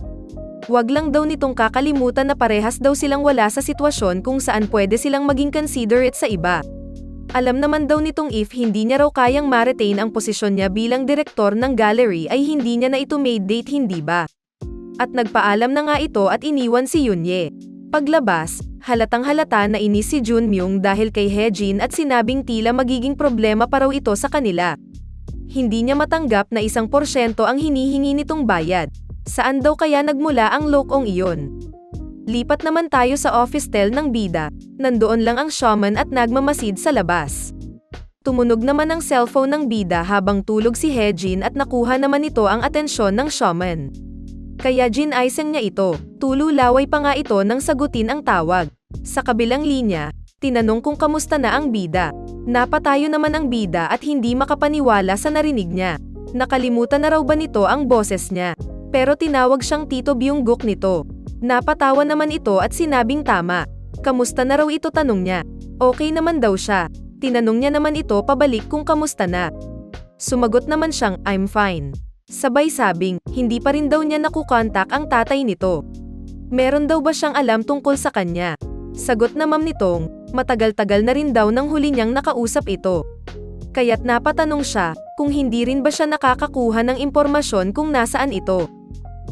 Wag lang daw nitong kakalimutan na parehas daw silang wala sa sitwasyon kung saan pwede silang maging considerate sa iba. Alam naman daw nitong if hindi niya raw kayang ma-retain ang posisyon niya bilang direktor ng gallery ay hindi niya na ito made date, hindi ba? At nagpaalam na nga ito at iniwan si Yunye. Paglabas, halatang halata na inis si Junmyung dahil kay Hejin at sinabing tila magiging problema pa raw ito sa kanila. Hindi niya matanggap na 1% ang hinihingi nitong bayad. Saan daw kaya nagmula ang lokong iyon? Lipat naman tayo sa office tel ng bida. Nandoon lang ang shaman at nagmamasid sa labas. Tumunog naman ang cellphone ng bida habang tulog si Hejin at nakuha naman ito ang atensyon ng shaman. Kaya ginaisang niya ito, tululaway pa nga ito nang sagutin ang tawag. Sa kabilang linya, tinanong kung kamusta na ang bida. Napatayo naman ang bida at hindi makapaniwala sa narinig niya. Nakalimutan na raw ba nito ang boses niya? Pero tinawag siyang Tito Byung-guk nito. Napatawa naman ito at sinabing tama. Kamusta na raw ito, tanong niya. Okay naman daw siya. Tinanong niya naman ito pabalik kung kamusta na. Sumagot naman siyang, I'm fine. Sabay sabing, hindi pa rin daw niya nakukontak ang tatay nito. Meron daw ba siyang alam tungkol sa kanya? Sagot naman nitong, matagal-tagal na rin daw nang huli niyang nakausap ito. Kaya't napatanong siya, kung hindi rin ba siya nakakakuha ng impormasyon kung nasaan ito.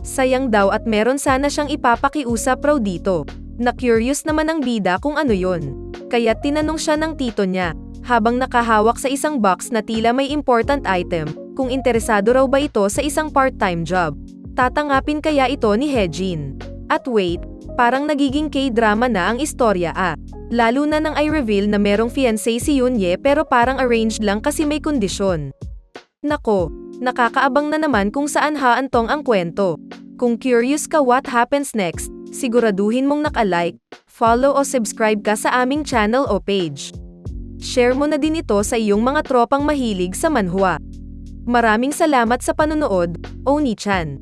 Sayang daw at meron sana siyang ipapakiusap raw dito. Na-curious naman ang bida kung ano yon. Kaya't tinanong siya ng tito niya, habang nakahawak sa isang box na tila may important item, kung interesado raw ba ito sa isang part-time job. Tatangapin kaya ito ni Hejin. At wait, parang nagiging K-drama na ang istorya Lalo na nang i-reveal na merong fiancé si Yunye pero parang arranged lang kasi may kondisyon. Nako, nakakaabang na naman kung saan haantong ang kwento. Kung curious ka what happens next, siguraduhin mong naka-like, follow o subscribe ka sa aming channel o page. Share mo na din ito sa iyong mga tropang mahilig sa manhwa. Maraming salamat sa panonood, Oni-chan.